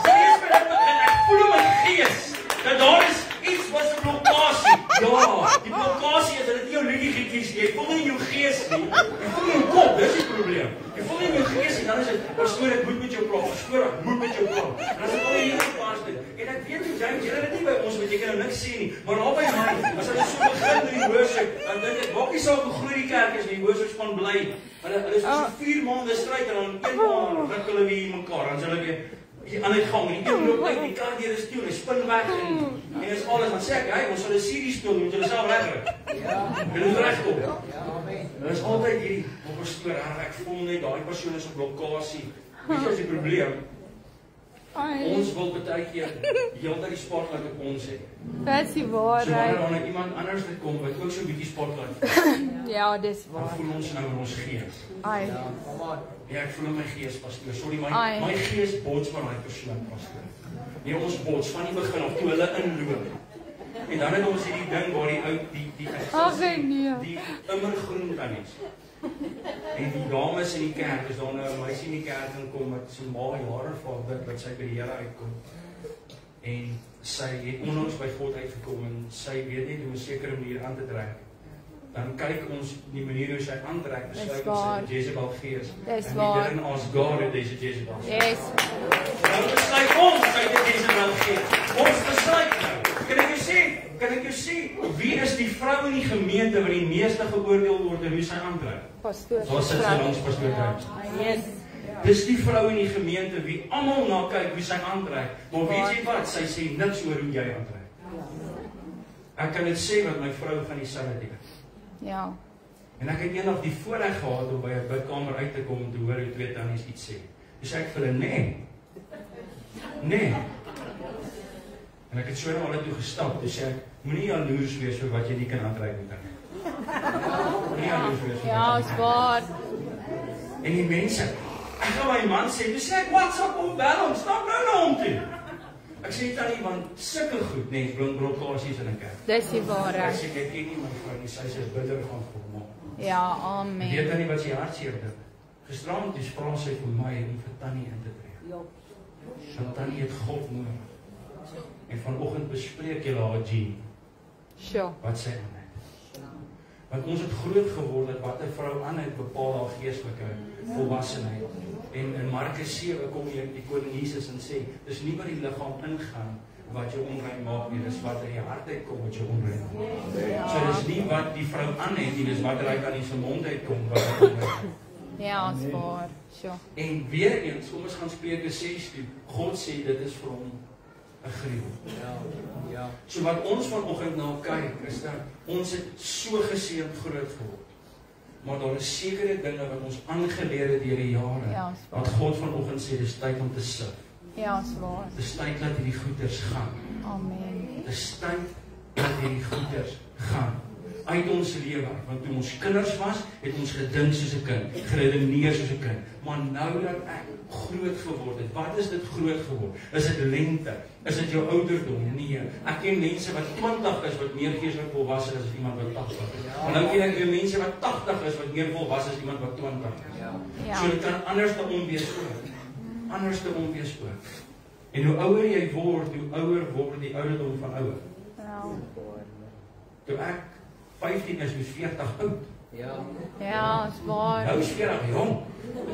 Serieus met dit begin, ek voel in my gees. Dat daar is iets wat 'n blokkade. Ja, die blokkade is dat dit nie jou liedjie gekies nie. Jy voel nie in jou gees nie. Jy voel in jou kop, dis die probleem. Jy voel nie in jou gees nie, dan is dit, pastoor, ek moet met jou praat. Pastoor, ek moet met jou praat. En as ek al hier op pas dit. En ek weet hoe James, julle het dit nie by ons wat jy kan nou niks sê nie, maar daar by my, as hulle so begin met die worship, dan dink ek, maak nie saak hoe groot die kerk is, die worship span bly. Hulle is so 4 maande stryd en dan 1 maand ruk hulle weer mekaar, dan sal hulle weer aan die gang, en die een loop uit, die kar deur is toe, en hy spin weg, en is alles, dan sê ek, hey, ons sal 'n serie speel, moet julle self regkry. Julle moet regkom. Ja, amen. Dit is altyd hierdie, pastoor, ek voel net, daai persoon is op blokkade. Weet jy wat die probleem? Ons wil baie keer heeltyd die spotlight op ons hê. Dis die So wanneer waarheid. daar iemand anders dit kom wat ook so 'n bietjie spotlight, Ja, dis dan waar. voel ons nou in ons gees. Ai. Ja, kom aan. Ja, ek voel in my gees, pastoor. Sorry, Ai. my gees bots van daai persoon, pastoor. Nee, ons bots van die begin af toe hulle inloop. En dan het ons hierdie ding waar die ou Ag nee. die immergroen tannies. En die dames in die kerk, is daar nou 'n meisie in die kerk inkom wat so maar jare voor wat sy by die Here uitkom. En sy het onlangs by God uitgekom en sy weet net hoe 'n sekere manier aan te trek. Dan kyk ons die manier hoe sy aantrek, besluit ons sy die Jezebel gees. Dis En waar. die Here as God het deze Jezebel. Yes. Nou besluit ons sy die Jezebel gees. Ons besluit nou. Kan ek jou sê, wie is die vrou in die gemeente wat die meeste geoordeel word en hoe sy aantrek? Pastoor. Daar sit sy langs pastoor James. Yes. Dis die vrou in die gemeente wie almal na kyk hoe sy aantrek. Maar weet jy wat? Sy sê niks oor hoe jy aantrek. Ek kan dit sê wat my vrou van dieselfde doen. Ja. En ek het eendag die voorreg gehad om by 'n bidkamer uit te kom om te hoor hoe twee tannies iets sê. Dis ek vir hulle nee. En ek het so na hulle toe gestap. Dis ek moenie jaloers wees vir wat jy nie kan aantrek nie. Moenie jaloers wees. Ja, is waar. En die mense, ek gaan my man sê, dis ek WhatsApp hom bel hom, stap nou na hom toe. Ek sê tannie, want sulke goed, nee, blokkasies in 'n kerk. Dis die Ek waarheid. sê ek ken nie my vrou nie, sy is bitter van God. Ja, Weet amen. tannie wat sy hartseer dit? Gisterand het vra sy vir my om vir tannie in te tree. Want tannie het God nodig. En vanoggend bespreek jy haar Jean, Sjoe. wat sy aan het. Want ons het groot geword wat 'n vrou aan het bepaal haar geestelike volwassenheid. En in Markus 7 kom die koning Jesus en sê, dis nie wat die liggaam ingaan wat jou onrein maak nie, dis wat uit die hart uitkom wat jou onrein maak. So dis nie wat die vrou aan het nie, dis wat uit aan die se mond uitkom wat jou onrein maak. Ja, is waar. Sjoe. En weer eens, kom ons gaan Spreuke 6 toe. God sê dit is vir hom 'n gruwel. Ja. So wat ons vanoggend na kyk, is dat ons het so geseënd groot geword. Maar daar is sekere dinge wat ons aangeleer het deur die jare. Ja, is waar. Wat God vanoggend sê, dis tyd om te sif. Ja, is waar. Dis tyd dat hierdie goeders gaan. Amen. Dis tyd dat hierdie goeders gaan uit ons lewe. Want toe ons kinders was, het ons gedink soos 'n kind, geredeneer soos 'n kind. Maar nou dat ek groot geword het, wat is dit groot geword? Is dit lengte? Is dit jou ouderdom? Nee. Ek ken mense wat 20 is wat meer geestelik volwasse is as iemand wat 80 is. En nou ken ek weer mense wat 80 is wat meer volwasse is as iemand wat 20 is. Ja. So dit kan anders te onwees ook. Anders te onwees ook. En hoe ouer jy word, hoe ouer word die ouderdom van ouer. Ja, voor. Toe ek 15 is, was 40 oud. Ja, is waar. Nou is 40 jong.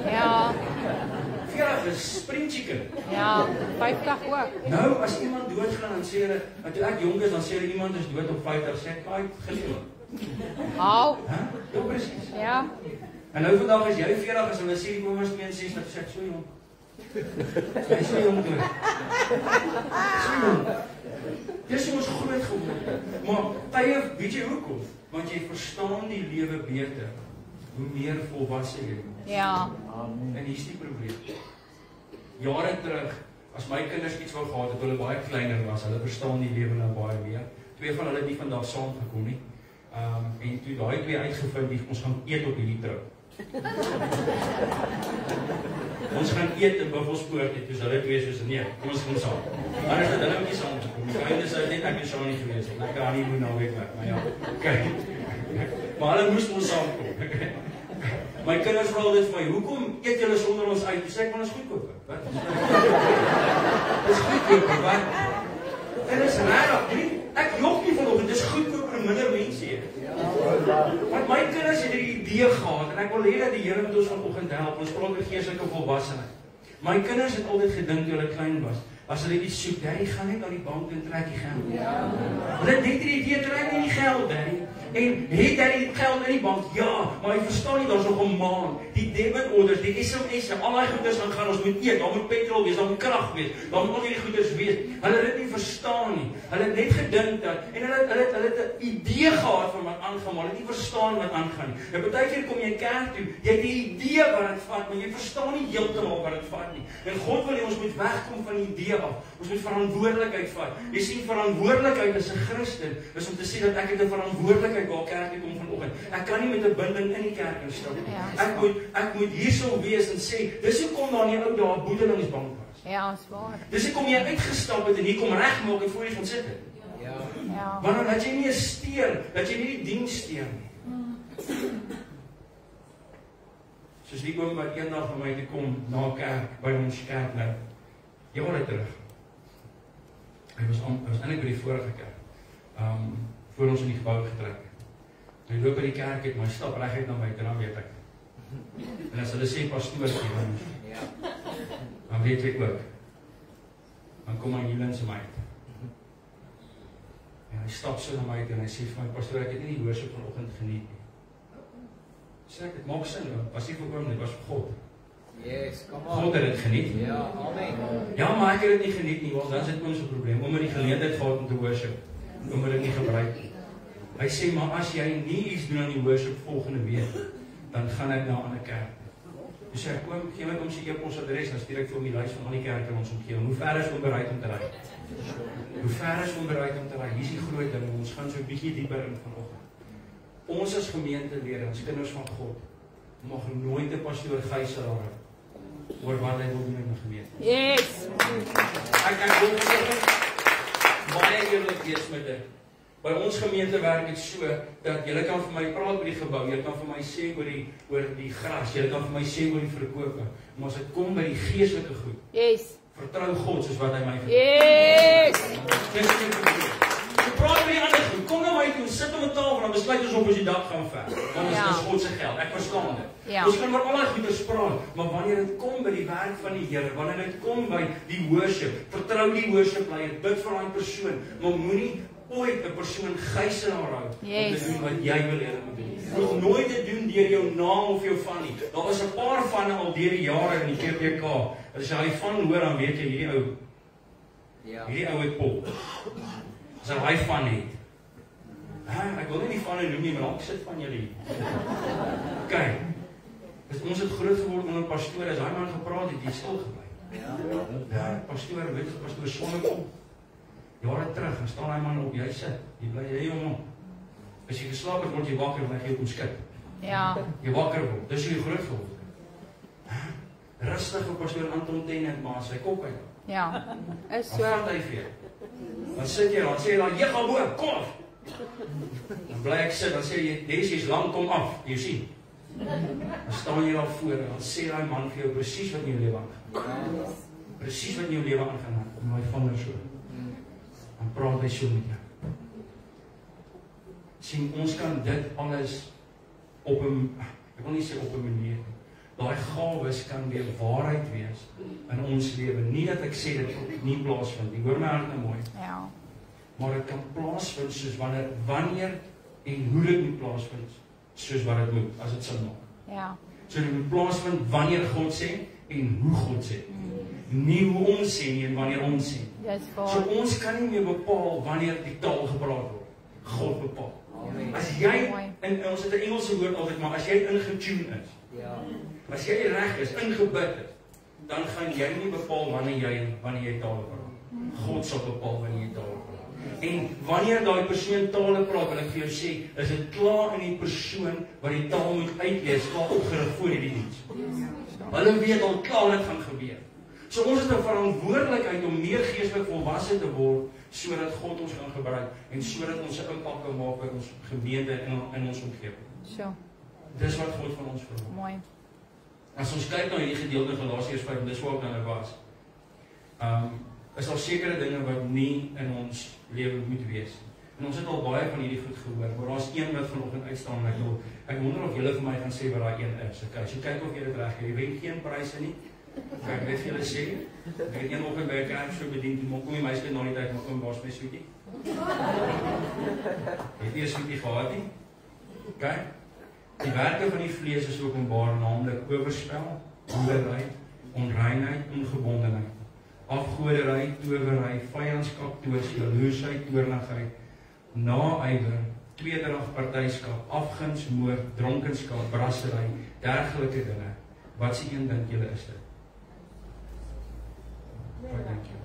Ja. 40 is spring chicken. Ja, 50 ook. Nou, as iemand doodgaan, dan sê hulle, en toe ek jonk is, dan sê hulle, iemand is dood op 50, sê ek, gelewe. Au. Ja, presies. Ja. En nou vandag is jy 40, as hulle sê, die kom was 62, sê ek, so jong. Hy is nie jong toe. Dis hoe ons groot geword het. Maar tye, weet jy hoekom? Want jy verstaan die lewe beter, hoe meer volwasse jy word. Ja. En hier is die probleem. Jare terug, as my kinders iets wou gehad het, hulle baie kleiner was, hulle verstaan die lewe nou baie meer. 2 van hulle het nie vandag saamgekom nie. En toe daai 2 uitgevind, ons gaan eet op hierdie trip. Ons gaan eet in Buffelspoort, en toes hulle 2 soos, nee, kom ons gaan saam. Anders het hulle ook nie saam gekom. Die einde is net ek en Shaun nie gewees het. Ek kan nie moet nou weg, maar ja, kyk. Maar hulle moes ons saamkom. My kinders vra dit vir my, hoekom eet julle sonder ons uit? Sê ek, man, is goedkoop. Wat? Dis goedkoop, wat? En dis rarig, ek jok nie vanoggend, dis goedkoop en minder mense eet. Want my kinders het die idee gehad, en ek wil hê dat die Here met ons vanoggend help, ons praat oor geestelike volwassenheid. My kinders het altyd gedink toe hulle klein was, as hulle iets soek, Daddy, gaan net aan die bank en trek die geld. Hulle het net die idee, trek nie die geld, Daddy. En het Daddy die geld in die bank? Ja, maar hy verstaan nie, daar is nog 'n maand. Die debit orders, die SMS'e, al die goeders gaan, ons moet eet, daar moet petrol wees, daar moet krag wees, daar moet al die goeders wees. Hulle het dit nie verstaan nie. Hulle het net gedink dat, en hulle het 'n idee gehad van wat aangaan, maar hulle het nie verstaan wat aangaan nie. En partykeer kom jy kerk toe, jy het 'n idee wat dit vat, maar jy verstaan nie heeltemal wat dit vat nie. En God wil hê ons moet wegkom van die idee af. Ons moet verantwoordelikheid vat. Jy sien, verantwoordelikheid as 'n Christen is om te sê dat ek het 'n verantwoordelikheid waar kerk toe kom vanoggend. Ek kan nie met 'n binding in die kerk instap nie. Ek moet hierso wees en sê, dis hoekom daar nie ou daar boedelingsbank was. Ja, is waar. Dis hoekom jy uitgestap het en hier kom regmaak en voor jy gaan sit het. Ja. Want dan dat jy nie 'n steur, dat jy nie die diens steur nie. Soos die oom wat eendag van my toe kom na kerk, by ons kerk nou, jare terug. Hy was eintlik by die vorige kerk, voor ons in die gebou getrek. Hy loop by die kerk het, maar hy stap reguit na my, en dan weet ek. En as hulle sê pastoor, dan weet ek ook. Dan kom hy hier in my uit. En hy stap so na my uit en hy sê vir my, pastoor, ek het nie die worship vanoggend geniet nie. Sê ek, dit maak sin, was nie vir oom, dit was vir God. Yes, come on. God het dit geniet. Ja, amen. Ja, maar ek het dit nie geniet nie, want dan is dit oom se probleem. Oom het die geleentheid gehad om te worship. Oom het dit nie gebruik nie. Hy sê, maar as jy nie iets doen aan die worship volgende week, dan gaan ek na 'n ander kerk. Toe sê ek, oom, gee my om sy e-posadres, dan stuur ek vir hom die lys van al die kerke in ons omgewing. Hoe ver is oom bereid om te ry? Hoe ver is oom bereid om te ry? Hier is die groot ding, ons gaan so 'n bietjie dieper in vanoggend. Ons as gemeentelede, as kinders van God, mag nooit 'n pastoor gijslaar oor wat hy wil doen in 'n gemeente. Yes. Ek wil baie eerlik wees met dit. By ons gemeente werk dit so, dat julle kan vir my praat oor die gebou, julle kan vir my sê oor die gras, julle kan vir my sê oor die verkope, maar as dit kom by die geestelike goed, Yes. vertrou God soos wat hy my vertrou. Yes. Dis nie 'n probleem. Jy praat oor die ander goed, kom na my toe, sit op 'n tafel, dan besluit ons of ons die dag gaan ver. Want dit is God se geld, ek verstaan dit. Ja. Ons kan oor al die goeders praat, maar wanneer dit kom by die werk van die Here, wanneer dit kom by die worship, vertrou die worship leier, bid vir daai persoon, maar moenie ooit 'n persoon gijslaar hou om te doen wat jy wil hê hulle moet doen. Jy moet nooit dit doen deur jou naam of jou van nie. Daar was 'n paar vanne al deur die jare in die KPK. As jy van hoor, dan weet jy hierdie ou het pop. As hy van het. Ek wil nie die vanne noem nie, maar dalk sit van julle hier. Kyk. Ons het groot geword onder pastoor, as hy man gepraat het, jy stil gebly. Ja, pastoor, weet jy, pastoor Sonnekom. Jare terug, dan staan hy man op, jy sit, jy bly jy hom. As jy geslaap het, word jy wakker en hy gee op skip. Ja. Jy wakker word, dis hoe jy groot geword. Rustig op pastoor Anton Tennant, maar sy kop uit. Ja. Is Dan so. vat hy vir jou. Dan sit jy, dan sê jy dan, jy gaan bo, kom af. Dan bly ek sit, dan sê jy, deze is lang, kom af, jy sien. Dan staan jy daar voor, en dan sê die man vir jou presies wat in jou lewe aangaan. Presies wat in jou lewe aangaan, om my vinger so. Dan praat hy so met jou. Sien, ons kan dit alles op 'n, ek wil nie sê op 'n manier, daai gawes kan weer waarheid wees in ons lewe. Nie dat ek sê dit nie plaasvind nie, hoor my hart nou mooi. Ja. Maar dit kan plaasvind soos wanneer en hoe dit moet plaasvind, soos wat dit moet, as dit sin maak. Ja. So dit moet plaasvind wanneer God sê, en hoe God sê. Nie hoe ons sê nie en wanneer ons sê. Dis So waar. ons kan nie meer bepaal wanneer die taal gepraat word. God bepaal. Amen. As jy, en ons het 'n Engelse woord altyd, maar as jy ingetune is, Ja. as jy reg is, ingebid is, dan gaan jy nie bepaal wanneer jy tale praat. God sal bepaal wanneer jy tale praat. En wanneer daai persoon tale praat, wil ek vir jou sê, is dit klaar in die persoon wat die taal moet uitlees, klaar opgerig voor hierdie diens. Hulle weet al klaar dit gaan gebeur. So ons het 'n verantwoordelikheid om meer geestelik volwasse te word, sodat God ons kan gebruik en sodat ons 'n impak kan maak by ons gemeente en in ons omgewing. Sjoe, Dis wat God van ons verwag. mooi. As ons kyk na hierdie gedeelte in Galasiërs 5, dis waar ek nou was. Is daar sekere dinge wat nie in ons lewe moet wees. En ons het al baie van hierdie goed gehoor, maar daar's een wat vanoggend uitstaan en ek wonder of julle vir my gaan sê wat daai een is. Okay, so kyk of jy dit reg het. Jy wen geen pryse nie. Ek weet vir julle sê, ek het eendag by 'n kerk so bedien, maar kom die meisie na die tyd maar kom baas my sweetie. Het nie 'n sweetie gehad nie. Okay. Die werke van die vlees is openbaar, naamlik oorspel, hoerery, onreinheid, ongebondenheid, afgoderry, towery, vyandskap, toors, jaloesheid, toornigheid, naaiwer, tweedrag, partyskap, afguns, moord, dronkenskap, brassery, dergelike dinge. Wat se een dink julle is dit? Wat dink julle?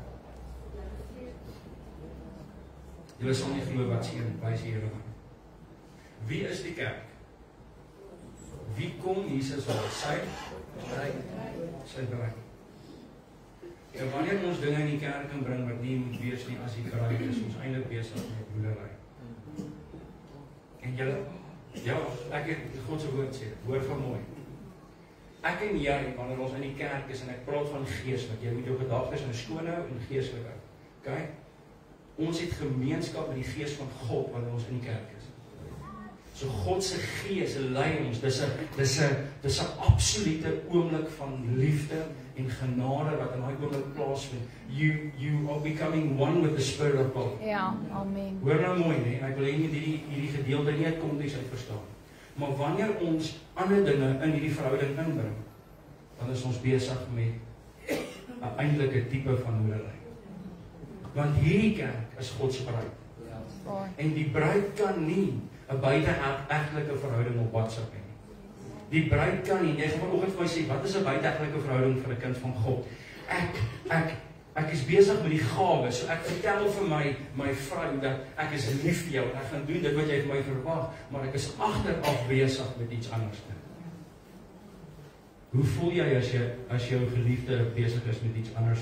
Julle sal nie glo wat se een wys hier aan. Wie is die kerk? Wie kom Jesus al? Sy bruid. Ja, wanneer ons dinge in die kerk kan bring wat nie moet wees nie as die bruid is, ons eintlik besig met hoerery. En julle, ja, ek het God se woord sê, hoor van mooi. Ek en jy, wanneer ons in die kerk is en ek praat van geestelik, jy moet jou gedagtes in skoon hou en geestelik hou. Okay? Ons het gemeenskap met die gees van God wanneer ons in die kerk is. So God se gees lei ons. Dis 'n absolute oomblik van liefde en genade wat in daai oomblik plaasvind. You are becoming one with the Spirit of God. Ja, amen. Hoor nou mooi, nee, ek wil hê nie hierdie gedeelte nie uit konteks uit verstaan. Maar wanneer ons ander dinge in hierdie verhouding inbring, dan is ons besig met 'n eintlike tipe van hoerery. Want hierdie kerk is God se bruid. Waar. En die bruid kan nie 'n buiteegtelike verhouding op WhatsApp hê nie. Die bruid kan nie, jy gaan vanoggend vir my sê, wat is 'n buiteegtelike verhouding vir 'n kind van God? Ek is besig met die gawe, so ek vertel vir my vrou dat ek is lief vir jou en ek gaan doen dit wat jy vir my verwag, maar ek is agteraf besig met iets anders. Hoe voel jy as jou geliefde besig is met iets anders?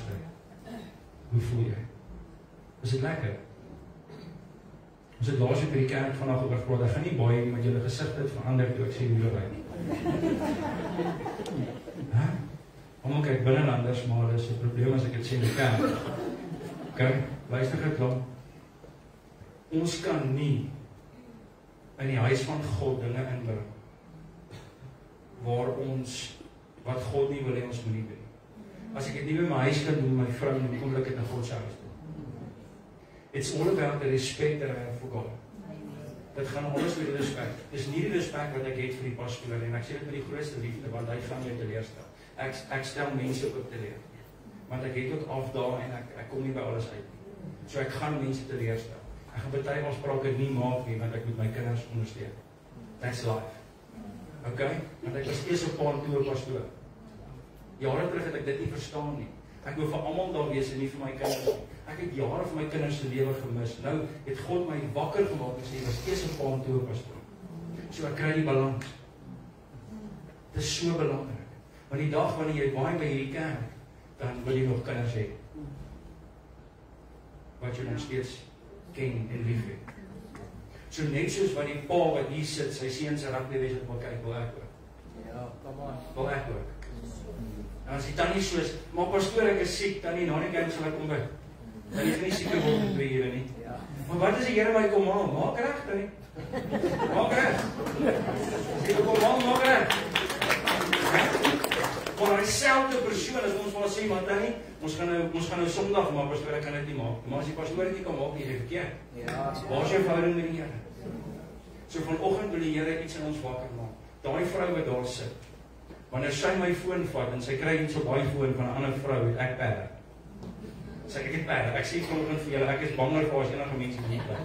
Hoe voel jy? Is dit lekker? Ons het laas by die kerk vandag oor gepraat, ek gaan nie baie nie, want julle gesigte het verander toe ek sê hoe ry. Almal kyk binnelanders, maar dis 'n probleem as ek dit sê in die kerk. Okay, luister gou klop. Ons kan nie in die huis van God dinge inbring waar wat God nie wil hê ons moet nie doen. As ek dit nie by my huis kan doen, my vrou, dan kom ek dit in God se huis doen. It's all about the respect that I have for God. Dit gaan alles oor die respek. Dis nie die respek wat ek het vir die pastoor en ek sê dit met die grootste liefde, want hy gaan my teleurstel. Ek stel mense ook teleur. Want ek het ook afdaal en ek kom nie by alles uit nie. So ek gaan mense teleurstel. Ek gaan baie afsprake nie maak nie, want ek moet my kinders ondersteun. That's life. Okay? Want ek was eers 'n paar toe pastoor. Jare terug het ek dit nie verstaan nie. Ek wou vir almal daar wees en nie vir my kinders nie. Ek het jare van my kinders se lewe gemis. Nou het God my wakker gemaak en sê, was eers 'n paar toe pastoor. So ek kry die balans. Dit is so belangrik. Want die dag wanneer jy baie by hierdie kerk, dan wil jy nog kinders hê. Wat jy nog steeds ken en lief het. So net soos wat die pa wat hier sit, sy seun se rugbywedstryd wil kyk, wil ek ook. Ja, come on. Wil ek ook. En as die tannie soos, maar pastoor ek is siek, tannie na die game sal ek kom by. Dan is nie siek word met 2 ure nie. Ja. Maar wat as die Here my kom haal? Maak reg tannie. Maak reg. Sy kom haal, maak reg. Maar dieselfde persoon as ons wil sê, maar tannie, ons gaan nou Sondag maak, pastoor ek kan dit nie maak. Maar as die pastoor dit nie kan maak nie, jy verkeerd. Ja. Waar is jou verhouding met die Here? So vanoggend wil die Here iets in ons wakker maak. Daai vrou wat daar sit, Wanneer sy my foon vat en sy kry iets op daai foon van 'n ander vrou, het ek perde. Sê ek het perde. Ek sê vanoggend vir julle, ek is banger vir as enige mense nie bly.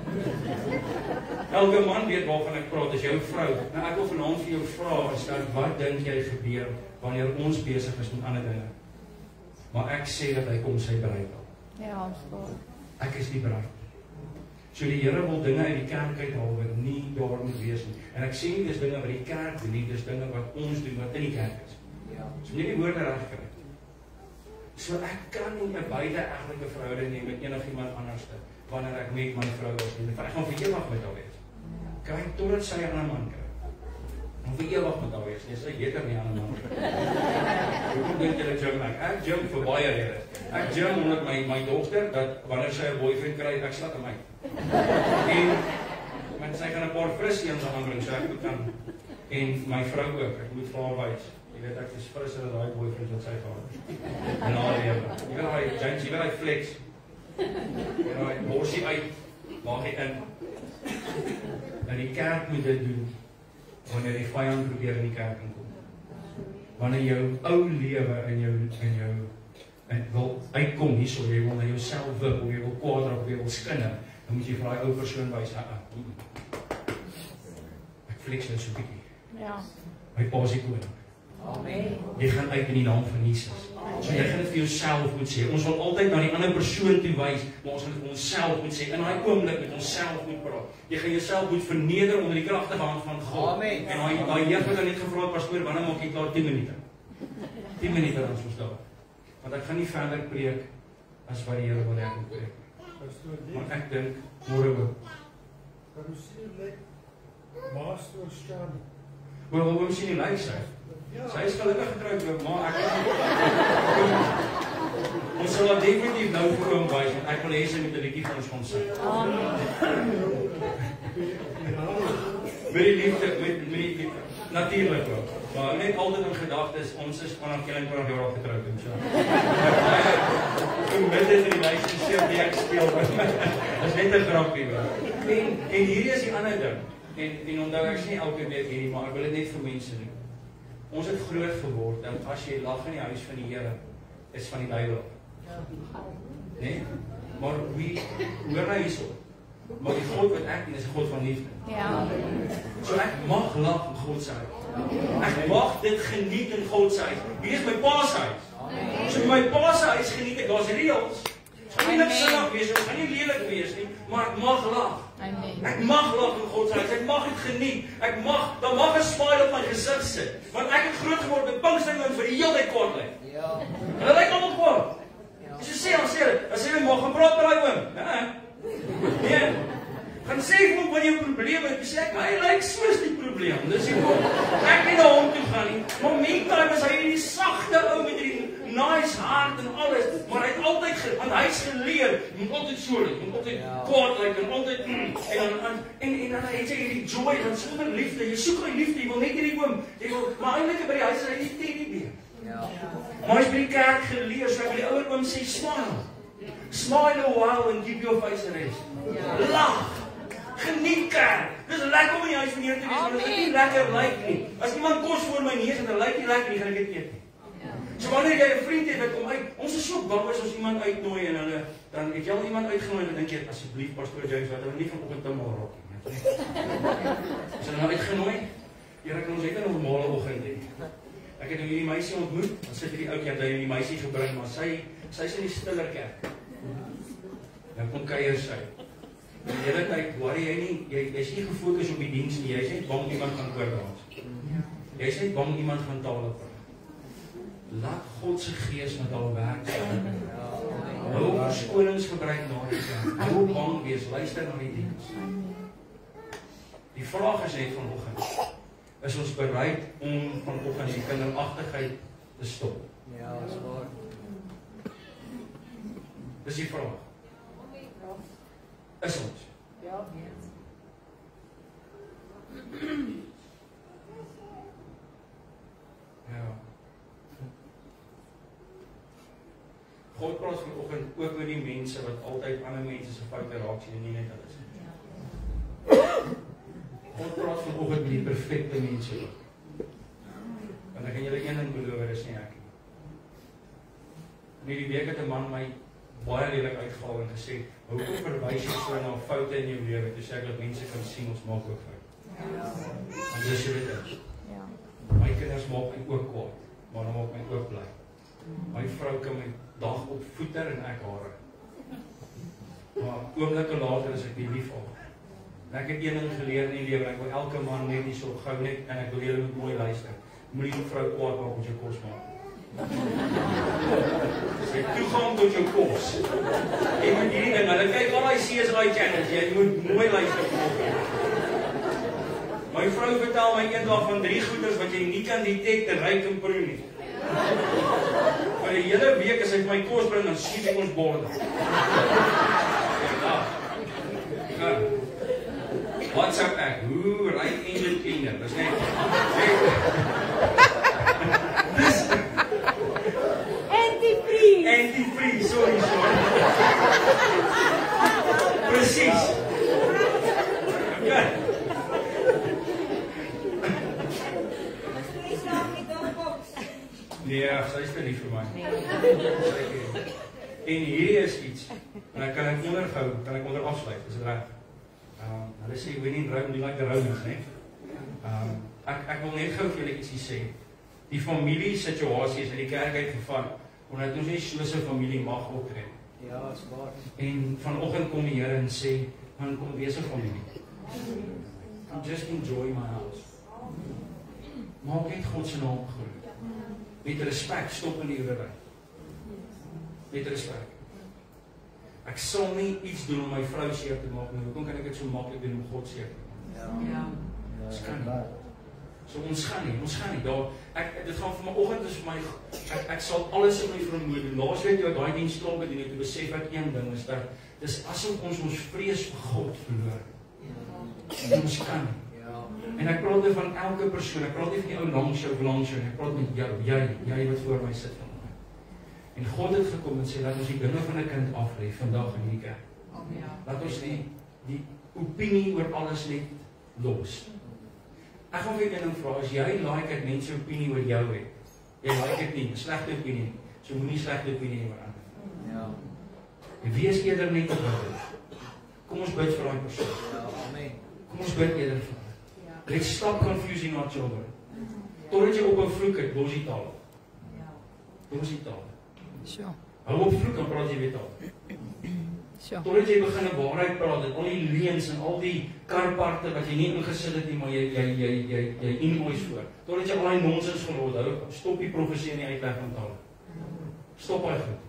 Elke man weet waarvan ek praat, as jou vrou. Nou ek wil vanaand vir jou vra, wat dink jy gebeur wanneer ons besig is met ander dinge? Maar ek sê dat hy kom sy bruid al. Ja, so. Ek is nie bruid. So die Here wil dinge uit die kerk uithaal wat nie daar moet wees nie. En ek sê nie dis dinge wat die kerk doen nie, dis dinge wat ons doen wat in die kerk is. Ja. So nie die woorde reg kry. So ek kan nie 'n buite-egtelike verhouding hê met enigiemand anderste wanneer ek met my vrou is nie. Ek gaan vir ewig met haar wees. Kyk totdat sy 'n ander man kry. Dan vir ewig met haar wees. Nee, sy heter nie 'n ander man. Hoekom dink jy dat jy ek gym vir baie redes. Ek gym omdat my dogter dat wanneer sy 'n boyfriend kry, ek slat hom uit. En sy gaan 'n paar fris eens aanbring, so ek kan. En my vrou ook, ek moet vir haar wys. Jy weet ek is frisser as daai boyfriend wat sy gehad het. En al die lewe. Jy wil daai jeans, jy wil daai flex. Jy wil daai borsie uit, maak hy in. En die kerk moet dit doen wanneer die vyand probeer in die kerk inkom. Wanneer jou ou lewe in jou wil uitkom hierso, jy wil na jouself wip, of jy wil kwaad raak, of jy wil skinne, dan moet jy vir daai ou persoon wys, ek flex nou so 'n bietjie. Ja. My pa se koning. Amen. Jy gaan uit in die naam van Jesus. So jy gaan dit vir jouself moet sê. Ons wil altyd na die ander persoon toe wys, maar ons gaan dit vir onsself moet sê. In daai oomblik met onsself moet praat. Jy gaan jouself moet verneder onder die kragtige hand van God. Amen. En daai jeug het dan net gevra, pastoor, wanneer maak jy klaar? 10 minute. 10 minute dan ons daar. Want ek gaan nie verder preek as wat die Here wil hê ek moet preek. Maar ek dink môre ook. Kan u sien lyk Master Stan? Wel, hoe sien jy lyk sy? Sy is gelukkig getroud, maar ek ons sal dit definitief nou vir hom wys, want ek wil hê sy moet 'n liedjie van ons gaan sing. Met die liefde, met die natuurlik ook. Maar net altyd in gedagtes, ons is vanaf 21 jaar al getroud en so. Kom met dit in die meisie sê die ek speel. Dis net 'n grappie hoor. En hierdie is die ander ding. En onthou ek sê nie elke week hierdie, maar ek wil dit net vir mense doen. Ons het groot geword en as jy lag in die huis van die Here, is van die duiwel. Nee? Maar hoor nou hierso. Maar die God wat ek dien is 'n God van liefde. Ja. So ek mag lag in God se huis. Ek mag dit geniet in God se huis. Hier is my pa se huis. So in my pa se huis geniet ek, daar's reëls. Dit gaan nie niks sinnig wees, dit gaan nie lelik wees nie, maar ek mag lag. Amen. Ek mag lag in God se huis. Ek mag dit geniet. Daar mag 'n smile op my gesig sit. Want ek het groot geword met Pinkstering vir die hele tyd kwaad lyk. Ja. Hulle lyk almal kwaad. As jy sê, as jy mag gaan praat met daai oom. Nee. Gaan sê vir hom wat jou probleem is. Jy sê maar hy lyk soos die probleem. Dis hoekom ek nie na hom toe gaan nie. Maar meantime is hy hierdie sagte ou met hierdie nice hart en alles, maar hy het altyd want hy's geleer, jy moet altyd so lyk, jy moet altyd kwaad lyk en altyd en dan het jy hierdie joy van sonder liefde. Jy soek hy liefde, jy wil net hierdie oom, jy wil maar eintlik by die huis is hy nie teddybee. Ja. Maar hy's by die kerk geleer, so ek wil die ouer oom sê smile. Smile a while and keep your face at rest. Ja. Lag. Geniet kerk. Dis lekker om in die huis van die Here te wees, maar dit is nie lekker lyk nie. As iemand kos voor my neus en dit lyk nie lekker nie, gaan ek dit eet nie. So wanneer jy 'n vriend het wat kom uit, ons is so bang as ons iemand uitnooi en hulle dan het jy al iemand uitgenooi en dink jy asseblief pastoor James wat hulle nie vanoggend te mal raak nie. Is hulle nou uitgenooi? Here, kan ons net 'n normale oggend hê. Ek het nou hierdie meisie ontmoet, dan sit hierdie ouetjie dat hy die meisie gebring, maar sy's in die stiller kerk. Dan kom kuier sy. Die hele tyd worry jy nie, jy's nie gefokus op die diens nie, jy's net bang iemand gaan oordans. Jy's net bang iemand gaan tale praat. Laat God se gees met haar werk. Hou verskonings gebruik na die kerk. Hou bang wees, luister na die diens. Die vraag is net vanoggend, is ons bereid om vanoggend die kinderagtigheid te stop? Ja, dis waar. Dis die vraag. Is ons? Ja. Ja. God praat vanoggend ook oor die mense wat altyd ander mense se foute raak sien en nie net hulle sien. God praat vanoggend met die perfekte mense ook. Want ek kan julle een die week het 'n man my baie lelik uitgehaal en gesê, hoekom verwys jy so na foute in jou lewe? Toe sê ek dat mense kan sien ons maak ook foute. En dis hoe dit is. Ja. My kinders maak my ook kwaad, maar dan maak my ook bly. My vrou kan my dag op voeter en ek hare. Maar oomblikke later is ek nie lief vir haar. En ek het een ding geleer in die lewe, ek wil elke man net nie so gou net, en ek wil julle moet mooi luister. Moenie jou vrou kwaad maak met jou kos maak. Sy toegang tot jou kos. Jy moet hierdie ding, hulle kyk al die CSI channels, jy moet mooi luister. My vrou vertel my eendag van 3 goeders wat jy nie kan detect en ryk en proe nie. Vir die hele week as hy my kos bring, dan sief ek ons borde. Ja. WhatsApp ek, hoe ryk engine cleaner, dis net. Anti-free, sorry. Precies. Okay. Nee, sy is te lief vir my. En hierdie is iets, en ek kan ek onder afsluit, is reg. Hulle sê, when in Rome, do like the Romans, ne? Ek wil net gou vir julle ietsie sê. Die familie situasie is in die kerk uitgevat, omdat ons nie soos 'n familie mag optree. Ja, is waar. En vanoggend kom die Here en sê, man, kom wees 'n familie. Just enjoy my house. Maak net God se naam groot. Met respek, stop in die urine. Met respek. Ek sal nie iets doen om my vrou seer te maak nie. Hoekom kan ek dit so maklik doen om God seer te maak? Ja. Ons kan nie. So ons gaan nie. Dit gaan vir my oggend is vir my, ek sal alles in my vermoë doen. Laasweek toe ek daai diens klop gedoen het, toe besef ek een ding is dat dis asof ons vrees vir God verloor. Ons kan nie. En ek praat nie van elke persoon, ek praat nie van die ou langs jou, ek praat met jou, jy wat voor my sit vandag. En God het gekom en sê, laat ons die dinge van 'n kind aflê vandag in die kerk. Laat ons die opinie oor alles net los. Ek gaan vir jou een ding vra, as jy like het mense opinie oor jou het, jy like dit nie, 'n slegte opinie, so moenie slegte opinie oor ander. Ja. En wees eerder net te bid. Kom ons bid vir daai persoon. Ja, amen. Kom ons bid eerder vir hulle. Let's stop confusing our children. Totdat jy op 'n vloek het, los die taal. Los die taal. Sure. Hou op vloek en praat jy weer taal. Sure. Totdat jy begin 'n waarheid praat, dat al die leuns en al die karparte wat jy nie ingesit het nie, maar jy invoice voor. Totdat jy al die nonsens gehoor het, stop die profesie en die uitleg van taal. Stop hy goed.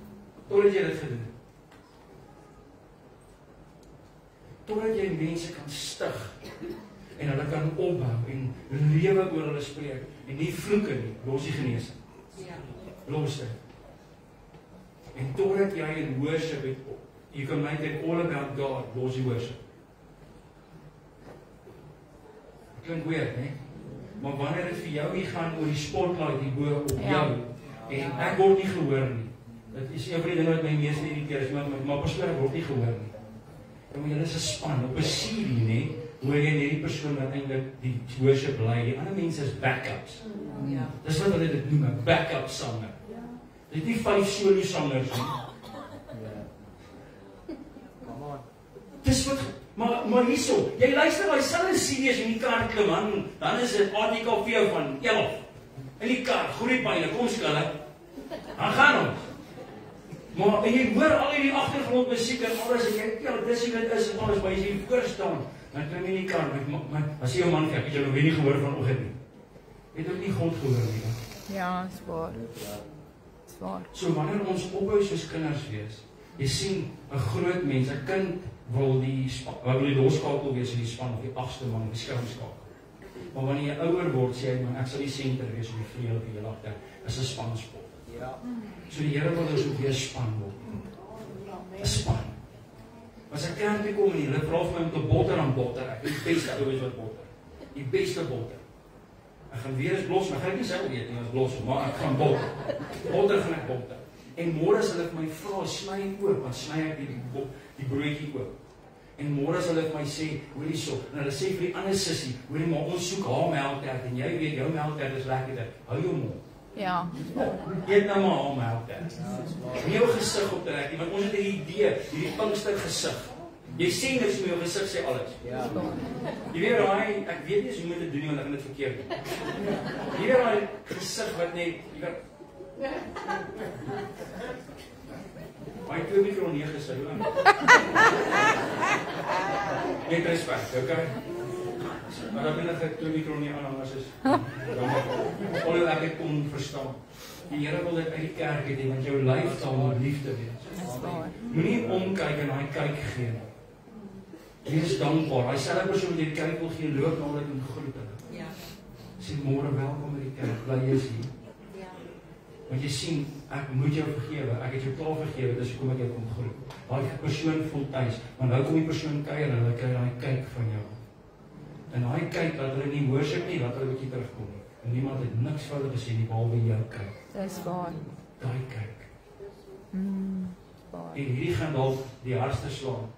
Totdat jy dit gedoen het. Totdat jy mense kan stig en hulle kan opbou en lewe oor hulle spreek en nie vloeke nie, los die genesing. Los dit. En totdat jy in worship het, you can make it all about God, los die worship. Klink weird, ne? Maar wanneer dit vir jou nie gaan oor die spotlight die bo op jou, en ek word nie gehoor nie. Dit is een van die dinge wat my meeste irriteer is, maar persoonlik word nie gehoor nie. En maar julle is 'n span, op 'n CD, ne? Hoor jy net die persoon wat eintlik die worship lei, die ander mense is backups. Dis wat hulle dit noem, 'n backup sanger. Dit is nie 5 solo sangers nie. Come on. Dis wat, maar hierso, jy luister daai selfde CD's in die kar klim aan, dan is dit ATKV van 11. In die kar, groei pyle, kom skille. Dan gaan ons. Maar en jy hoor al hierdie agtergrondmusiek en alles en jy ja, dis wat dit is en alles, maar as jy voor staan, dan klim jy in die kar, maar as jy jou man kyk, het jy nog nie gehoor vanoggend nie. Jy het ook nie God gehoor nie. Ja, zwaar. Zwaar. So wanneer ons ophou soos kinders wees, jy sien 'n groot mens, 'n kind wil die loskakel wees in die span of die 8ste man, die skouskakel. Maar wanneer jy ouer word, sê jy, man, ek sal die senter wees op die vleuel of die heel agter, is 'n spansport. Ja. So die Here wil ons ook weer span word. 'n Span. As ek kerk toe kom en hulle vra vir my om te botter aan botter, ek is die beste ouers wat botter. Die beste botter. Ek gaan weer eens blos, maar ek gaan nie self weet nie as blos, maar ek gaan botter. Botter gaan ek botter. En môre as hulle vir my vra, sny oop, dan sny ek die broodjie oop. En môre as hulle vir my sê, hoorie so, en hulle sê vir die ander sussie, hoorie maar ons soek haar melktert en jy weet jou melktert is lekkerder. Hou jou mond. Ja. Eet nou maar almelk. Nie jou gesig op te trek nie, want ons het 'n idee, hierdie Pinkster gesig. Jy sê niks met jou gesig, sê alles. Ja. Jy weet raai, ek weet nie hoe om dit te doen nie, want ek het dit verkeerd doen. Jy weet raai gesig wat net, jy weet, my 2 mikro 9 sê, hoe net respect, okay? Maar dan ben ek 2 mikro 9 aanhangers is, alhoewel ek het kon verstaan. Die Here wil dit uit die kerk hê, want jou lyf sal met liefde wees. Moenie omkyk en hy kyk gee nie. Wees dankbaar. Hy selfe persoon wat jy kyk wil gee, loop na hulle en groet hulle. Ja. Sê môre welkom by die kerk, bly jy hier. Ja. Want jy sien, ek moet jou vergewe. Ek het jou klaar vergewe, dis hoekom ek jou kom groet. Daai persoon voel tuis, want nou kom die persoon kuier en hulle kry daai kyk van jou. En daai kyk dat hulle nie worship nie, laat hulle 'n bietjie terugkom nie. En niemand het niks vir hulle gesê nie, behalwe jou kyk. Dis waar. Daai kyk. Waar. En hierdie gaan dalk die hardste slaan.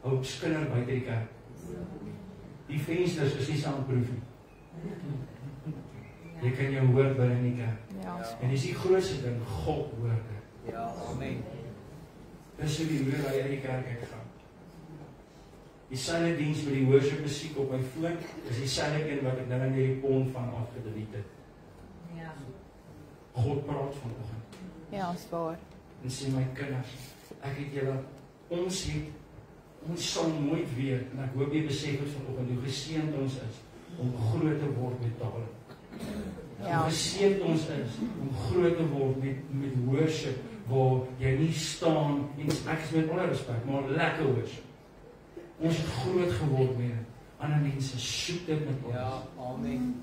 Hou skinder buite die kerk. Die vensters is nie soundproof nie. Jy kan jou hoor binne in die kerk. Ja. En dis die grootste ding, God hoor dit. Ja, amen. Dis hoe die hoor hy uit die kerk uitgaan. Die selfe diens met die worship musiek op my foon, is die selfe een wat ek nou in hierdie pond van afgedelete het. Ja. God praat vanoggend. Ja, is waar. En sê my kinders, ek het julle, ons sal nooit weet, en ek hoop jy besef het vanoggend hoe geseënd ons is om groot te word met tale. Ja. Hoe geseënd ons is om groot te word met worship, waar jy nie staan, en ek is met alle respect, maar lekker worship. Ons het groot geword met dit. Ander mense soek dit met ons. Ja, amen.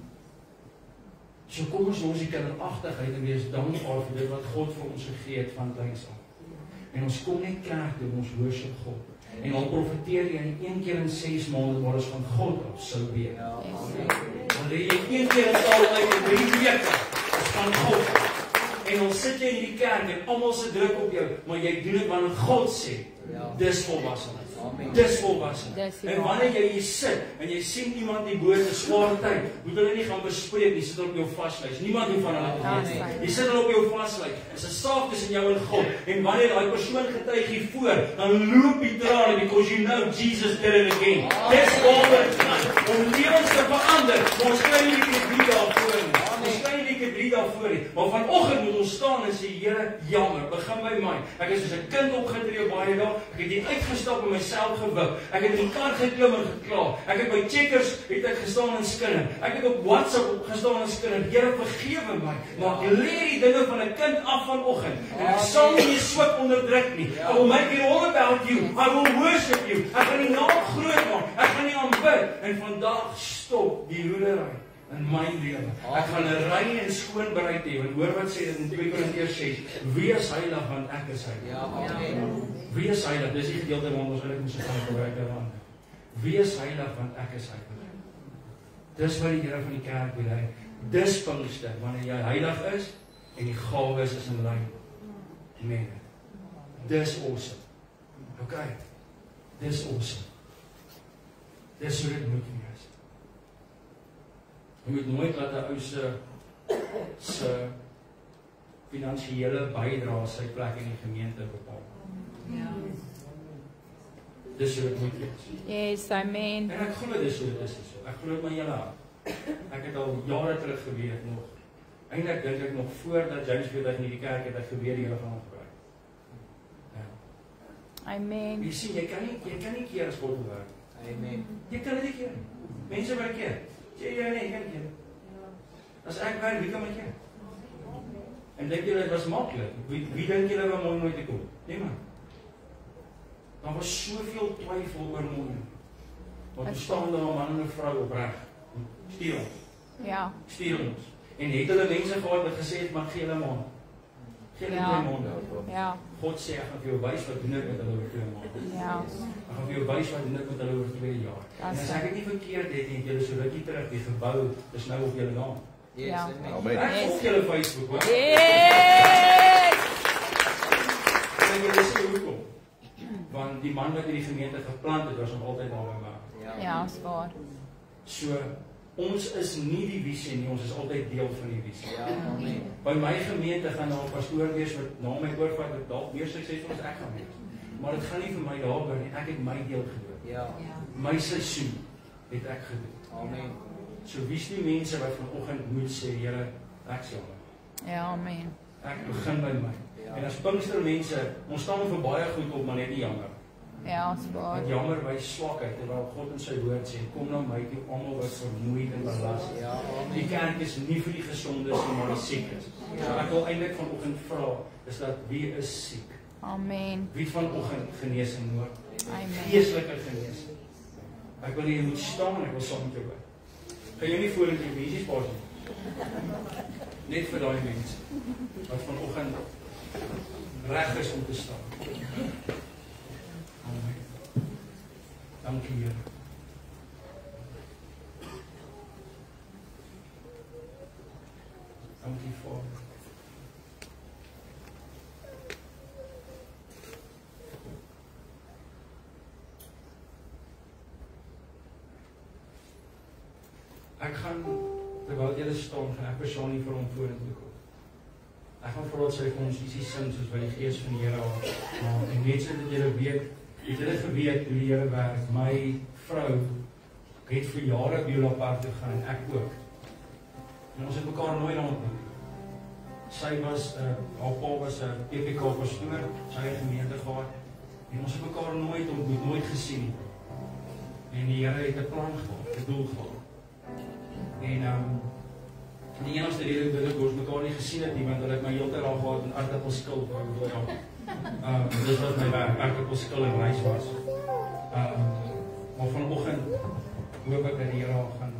So kom ons die kinderagtigheid en wees dankbaar vir dit wat God vir ons gegee het van kleins af. En ons kom net kerk toe, ons worship God. En dan profeteer jy in 1 keer in 6 maande waar ons van God af sou weet. Ja, amen. Dan lê jy 1 keer in taal uit in 3 weke, is van God. En ons sit jy in die kerk en almal se druk op jou, maar jy doen dit wanneer God sê. Ja. Dis volwassenheid. Amen. Dis volwassenheid. Dis die En wanneer jy hier sit en jy sien iemand die boot 'n swaar tyd, moet hulle nie gaan bespreek nie, sit op jou vaslys. Niemand hoef van hulle te weet nie. Jy sit hulle op jou vaslys. Dis 'n saak tussen jou en God. En wanneer daai persoon getuig hier voor, dan loop die trane because you know Jesus did it again. Dis waaroor dit gaan. Om lewens te verander. Maar ons kry nie die 3 dae voor nie. Ons kry nie die 3 dae voor nie. Maar vanoggend moet ons staan en sê, Here, jammer, begin by my. Ek is soos 'n kind opgetree op baie dae. Ek het hier uitgestap en myself gewig. Ek het in die kar geklim en gekla. Ek het by Checkers het ek gestaan en skinder. Ek het op WhatsApp gestaan en skinder. Here, vergewe my. Maar ek leer die dinge van 'n kind af vanoggend. En ek sal nie die swak onderdruk nie. I will make it all about you. I will worship you. Ek gaan die naam groot maak. Ek gaan nie aanbid. En vandag stop die hoedery in my lewe. Ek gaan 'n rein en skoon bereid hê. Want hoor wat sê dit in 2 Korintiërs 6. Wees heilig want ek is heilig. Ja, amen. Wees heilig. Dis die gedeelte waar ons eintlik moet gaan gebruik daaraan. Wees heilig want ek is heilig. Dis wat die Here van die kerk wil hê. Dis Pinkster wanneer jy heilig is en die gawes is in lyn. Amen. Dis awesome. Okay. Dis awesome. Dis hoe dit moet wees. Jy moet nooit laat 'n ou se finansiële bydrae sy plek in die gemeente bepaal. Ja. Dis hoe dit moet wees. Yes, amen. En ek glo dis hoe dit is. Ek glo dit my hele hart. Ek het al jare terug geweet nog. Eintlik dink ek nog voordat James Peter in die kerk het ek geweet die Here gaan gebruik. Ja. Amen. Jy sien, jy kan nie keer as God werk. Amen. Jy kan dit nie keer. Mense werk keer. Jy nee, jy kan nie keer. As ek werk, wie kan my keer? En dink julle dit was maklik? Wie dink julle wou mooi nooit te kom? Niemand. Daar was soveel twyfel oor mooi. Want staan daar 'n man en 'n vrou opreg. Stuur ons. Ja. Stuur ons. En het hulle mense gehad wat gesê het, maar gee hulle maand. Gee hulle Ja. 2 maande. Ja. God sê ek gaan vir jou wys wat doen ek met hulle oor 2 maande. Ja. Ek gaan vir jou wys wat doen ek met hulle oor 2 jaar. En as ek dit nie verkeerd het nie, julle so rukkie terug die gebou is nou op julle naam. Yes, Ja. amen. Ek volg julle Facebook, hoor. Yes! En julle sê hoekom? Want die man wat hierdie gemeente geplant het, was nog altyd daar by my. Ja, is waar. So, ons is nie die visie nie, ons is altyd deel van die visie. Ja, amen. By my gemeente gaan daar 'n pastoor wees wat na my oorvat wat dalk meer suksesvol as ek gaan wees. Maar dit gaan nie vir my daaroor nie. Ek het my deel gedoen. Ja, My seisoen het ek gedoen. amen. So wie's die mense wat vanoggend moet sê, Here, ek's jammer. Ja, amen. Ek begin by my. Ja. En as Pinkstermense, ons staan vir baie goed op, maar net nie jammer. Ja, is waar. Ek jammer by swakheid, terwyl God in sy woord sê, kom na my toe almal wat vermoeid en belas is. Ja, Die amen. kerk is nie vir die gesondes nie, maar die siekes. So ek wil eintlik vanoggend vra, is dat wie is siek? Amen. Wie vanoggend genesing nodig? Amen. Geestelike genesing. Ek wil jy moet staan en ek wil saam met jou bid. Gaan jy nie voor in die visiespasie nie? Net vir daai mense wat vanoggend reg is om te staan. Amen. Dankie Here. Dankie Vader. Ek gaan, terwyl julle staan, gaan ek persoonlik vir hom vorentoe kom. Ek gaan vra dat sy vir ons ietsie sing soos wat die Gees van die Here aan. En net sodat julle weet, het julle geweet hoe die Here werk. My vrou het vir jare Beulah Park toe gaan en ek ook. En ons het mekaar nooit ontmoet. Sy was, haar pa was 'n PPK pastoor, sy het gemeente gehad. En ons het mekaar nooit ontmoet, nooit gesien nie. En die Here het 'n plan gehad, 'n doel gehad. En die enigste rede dat ek ons mekaar nie gesien het nie, want hulle het my heeltyd al gehad in aardappelskil door. Dis wat my werk, aardappelskil en rys was. Maar vanoggend hoop ek dat die Here al gaan,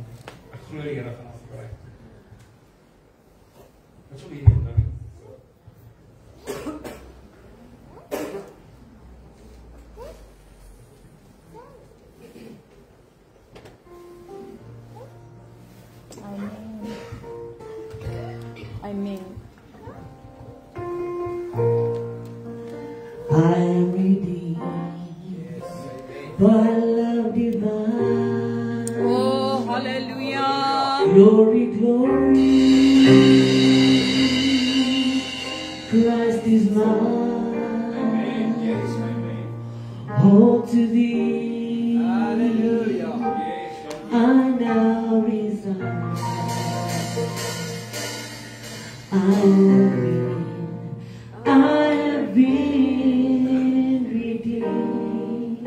ek glo die Here gaan afbraai. Wat sou hierdie ding? Amen. I am redeemed by love divine. Oh, hallelujah. Glory, glory. Christ is mine. Yes, amen. All to thee. Hallelujah. Yes, I now resign. I have been redeemed.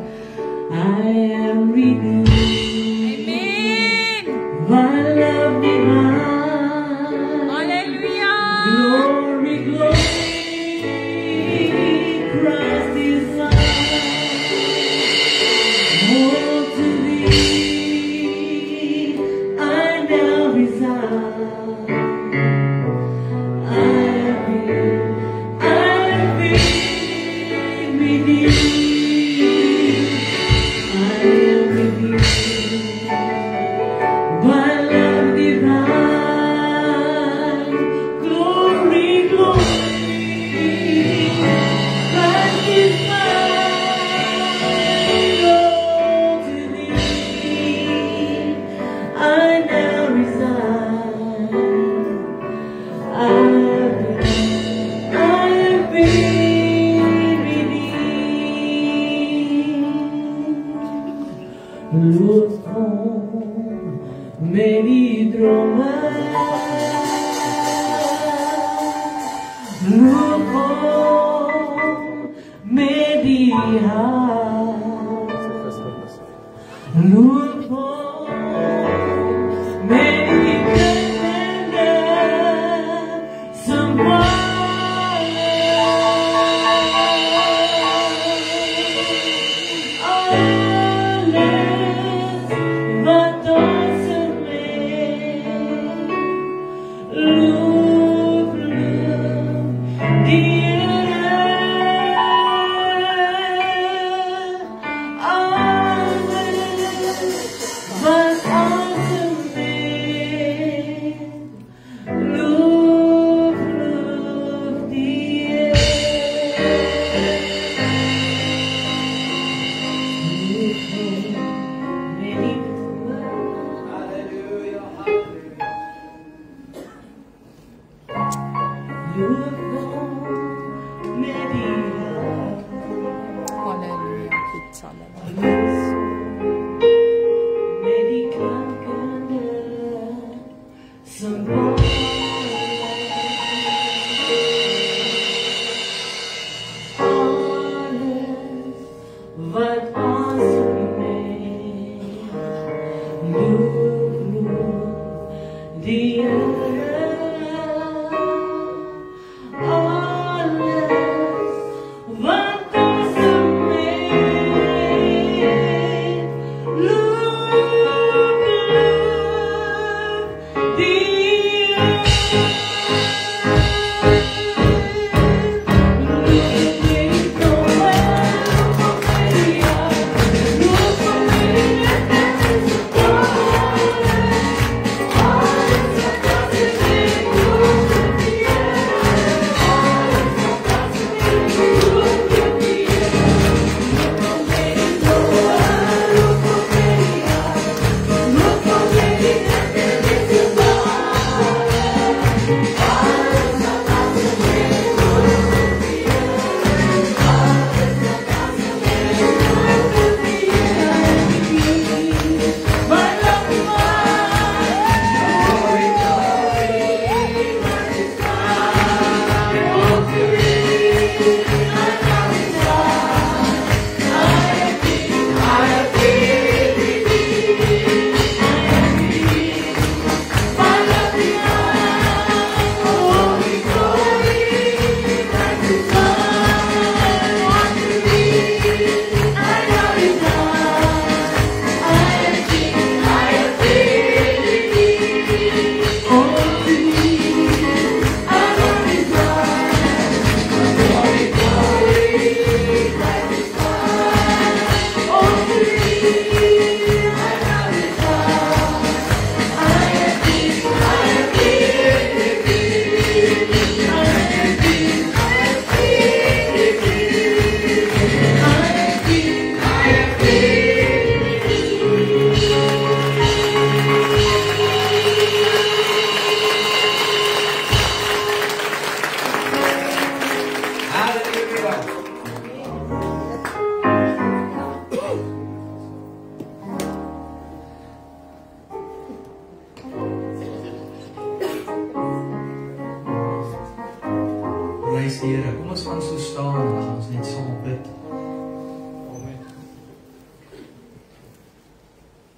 I am redeemed. Amen. My love divine. Hallelujah. Glory, glory. Christ is mine. All to thee I now resign. I have been redeemed. I am redeemed by love divine. Glory, glory. Christ is mine. All to thee I now resign. I have been redeemed. Look home, many look home, many look home, many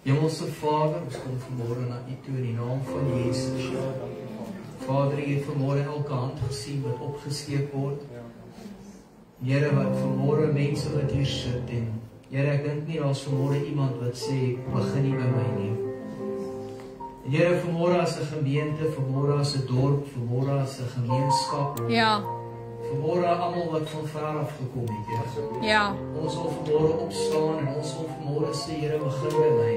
Hemelse Vader, ons kom vanmôre na U toe in die naam van Jesus. Vader, U het vanmôre elke hand gesien wat opgesteek word. Here, wat vanmôre mense wat hier sit en Here, ek dink nie daar's vanmôre iemand wat sê begin nie by my nie. En Here, vanmôre as 'n gemeente, vanmôre as 'n dorp, vanmôre as 'n gemeenskap. Ja. Vanmôre almal wat van ver af gekom het, Here. Ja. Ons wil vanmôre opstaan en ons wil vanmôre sê, Here, begin by my.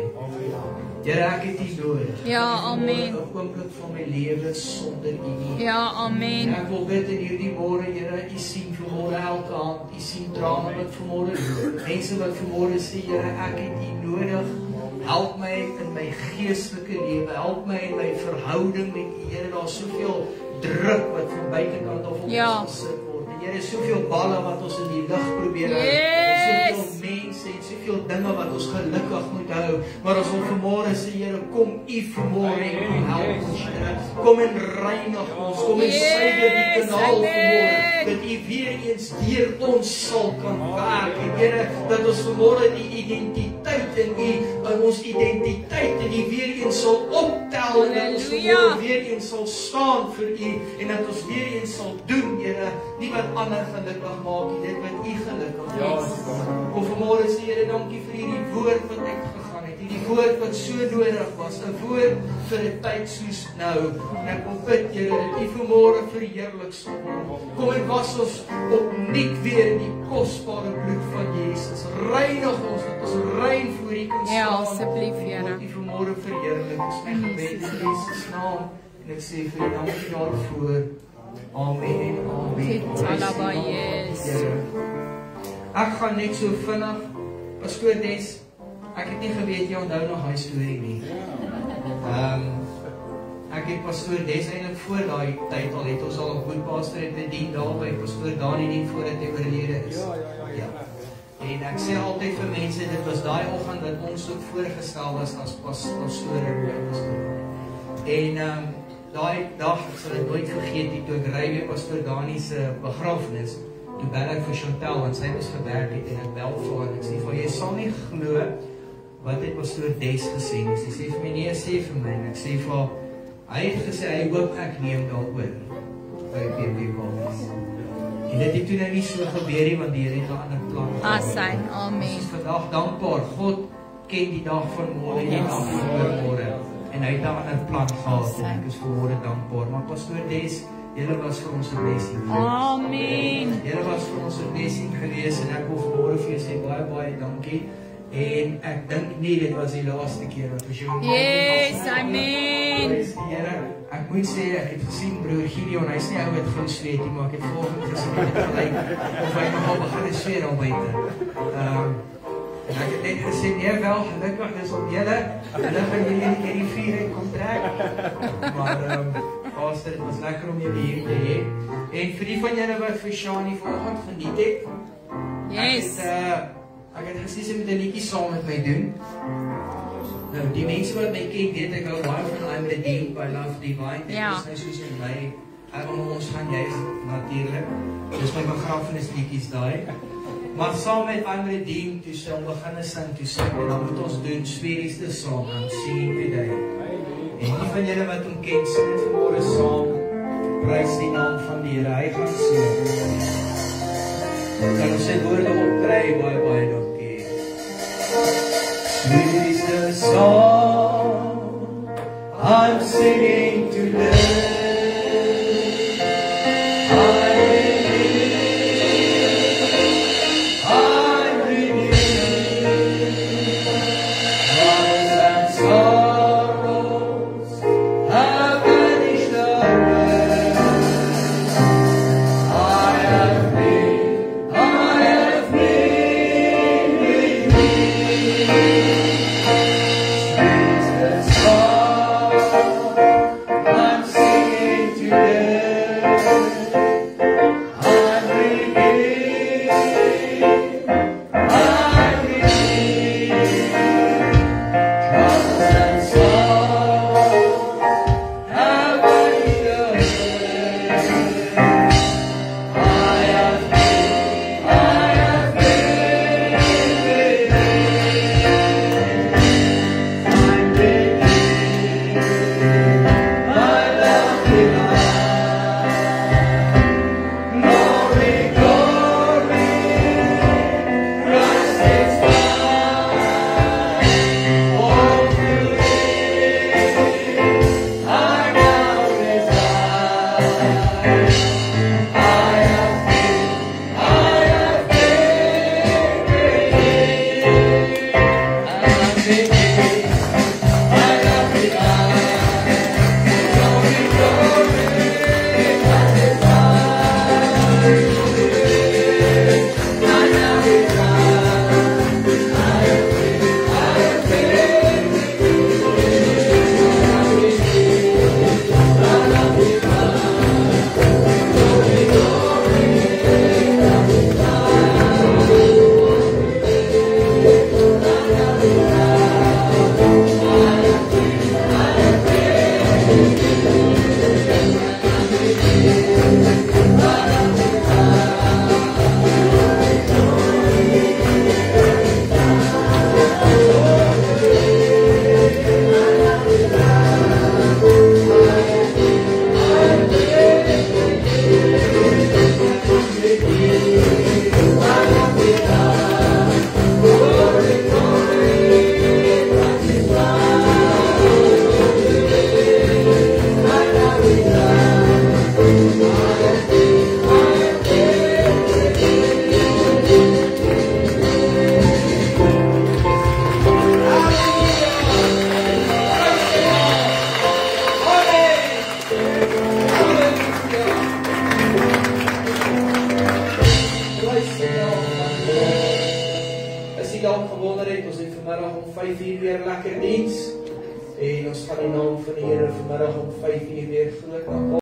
Here, ek het U nodig. Ja, amen. 'n oomblik van my lewe sonder U nie. Ja, amen. En ek wil bid in hierdie môre, Here, U sien vanmôre elke hand, U sien trane wat vanmôre loop. Mense wat vanmôre sê, Here, ek het U nodig. Help my in my geestelike lewe, help my in my verhouding met U, Here. Daar's soveel druk wat van buitekant af op ons gesit word. En Here, soveel balle wat ons in die lug probeer hou. En soveel mense en soveel dinge wat ons gelukkig moet hou. Maar as ons vanmôre sê, Here, kom U vanmôre en kom help ons, Here. Kom en reinig ons, kom en suiwer die kanaal vanmôre, dat U weer eens deur ons sal kan werk. En Here, dat ons vanmôre die identiteit in U, ons identiteit in U weer eens sal optel en dat ons vanmôre weer eens sal staan vir U en dat ons weer eens sal doen, Here, nie wat ander gelukkig maak nie, dit wat U gelukkig maak. Kom vanmôre sê, Here, dankie vir hierdie woord wat ek gegaan het, hierdie woord wat so nodig was, 'n woord vir 'n tyd soos nou. En ek wil bid, Here, dat U vanmôre verheerlik sal word. Kom en was ons opnuut weer in die kosbare bloed van Jesus. Reinig ons, dat ons rein voor U kan staan. Ja, asseblief, Here. U vanmôre verheerlik. Ons my gebed in Jesus naam. En ek sê vir U dankie daarvoor. Amen en amen. Ek gaan net so vinnig, Pastoor Des, ek het nie geweet jy onthou nog hy storie nie. Ek het Pastoor Des eintlik voor daai tyd al het ons al 'n boetpastor het bedien daar by Pastoor Dani nie voordat hy oorlede is. Ja. En ek sê altyd vir mense, dit was daai oggend dat ons ook voorgestel was as pastore. En daai dag, ek sal dit nooit vergeet nie, toe ek ry weer pastoor Dani se begrafnis, toe bel ek vir Chantel, want sy was gewerk het, en ek bel vir haar, en ek sê vir jy sal nie glo wat het pastoor Des gesê, en sy sê vir my, nee, sê vir my, en ek sê vir haar, hy het gesê, hy hoop ek neem daaroor, by PB Walvis. En dit het toe nou nie so gebeur nie, want die Here het 'n ander plan gehad. Asyn, amen. Ons is vandag dankbaar, God ken die dag van môre en die dag van oormôre, en hy het 'n ander plan gehad, en ek is vanmôre dankbaar, maar pastoor Des, julle was vir ons 'n blessing. Amen. Julle was vir ons 'n blessing gewees, en ek wil vanmôre vir julle sê baie dankie. En ek dink nie dit was die laaste keer wat ons jou Yes, amen. Ek moet sê, ek het gesien broer Gideon, hy's nie ou wat gou sweet nie, maar ek het volgende gesien het gelyk of hy nogal begin sweet al buite. En ek het net gesê, nee wel, gelukkig dis op julle, gelukkig gaan julle nie die vuur uit kom trek. Maar pastor, dit was lekker om julle hier te hê. En vir die van julle wat vir Shani vanoggend geniet het, Yes. ek het gesê sy moet 'n liedjie saam met my doen. Nou, die mense wat my ken, weet ek hou baie van I'm Redeemed by Love Divine. Ja. Dit is nou soos in my, ons gaan juist natuurlijk. Dis my begrafenisliedjies daai. Maar saam met I'm Redeemed, toe sê ons begin sing, toe sê en dan moet ons doen Spiri's the Song, I'm singing today. En die van julle wat hom ken, sing het vanmôre saam, prys die naam van die Here, hy gaan sing. Kan ons sy woorde opkry, baie dankie. Sweet is the song I'm singing today. I'm redeemed. Trials and sorrows have vanished away. I have been I'm singing today. I'm redeemed. I'm redeemed. Troubles and sorrows have vanished away. I have been vanmiddag om 5:00 weer lekker diens. En ons gaan die naam van die Here vanmiddag om 5:00 weer groot maak.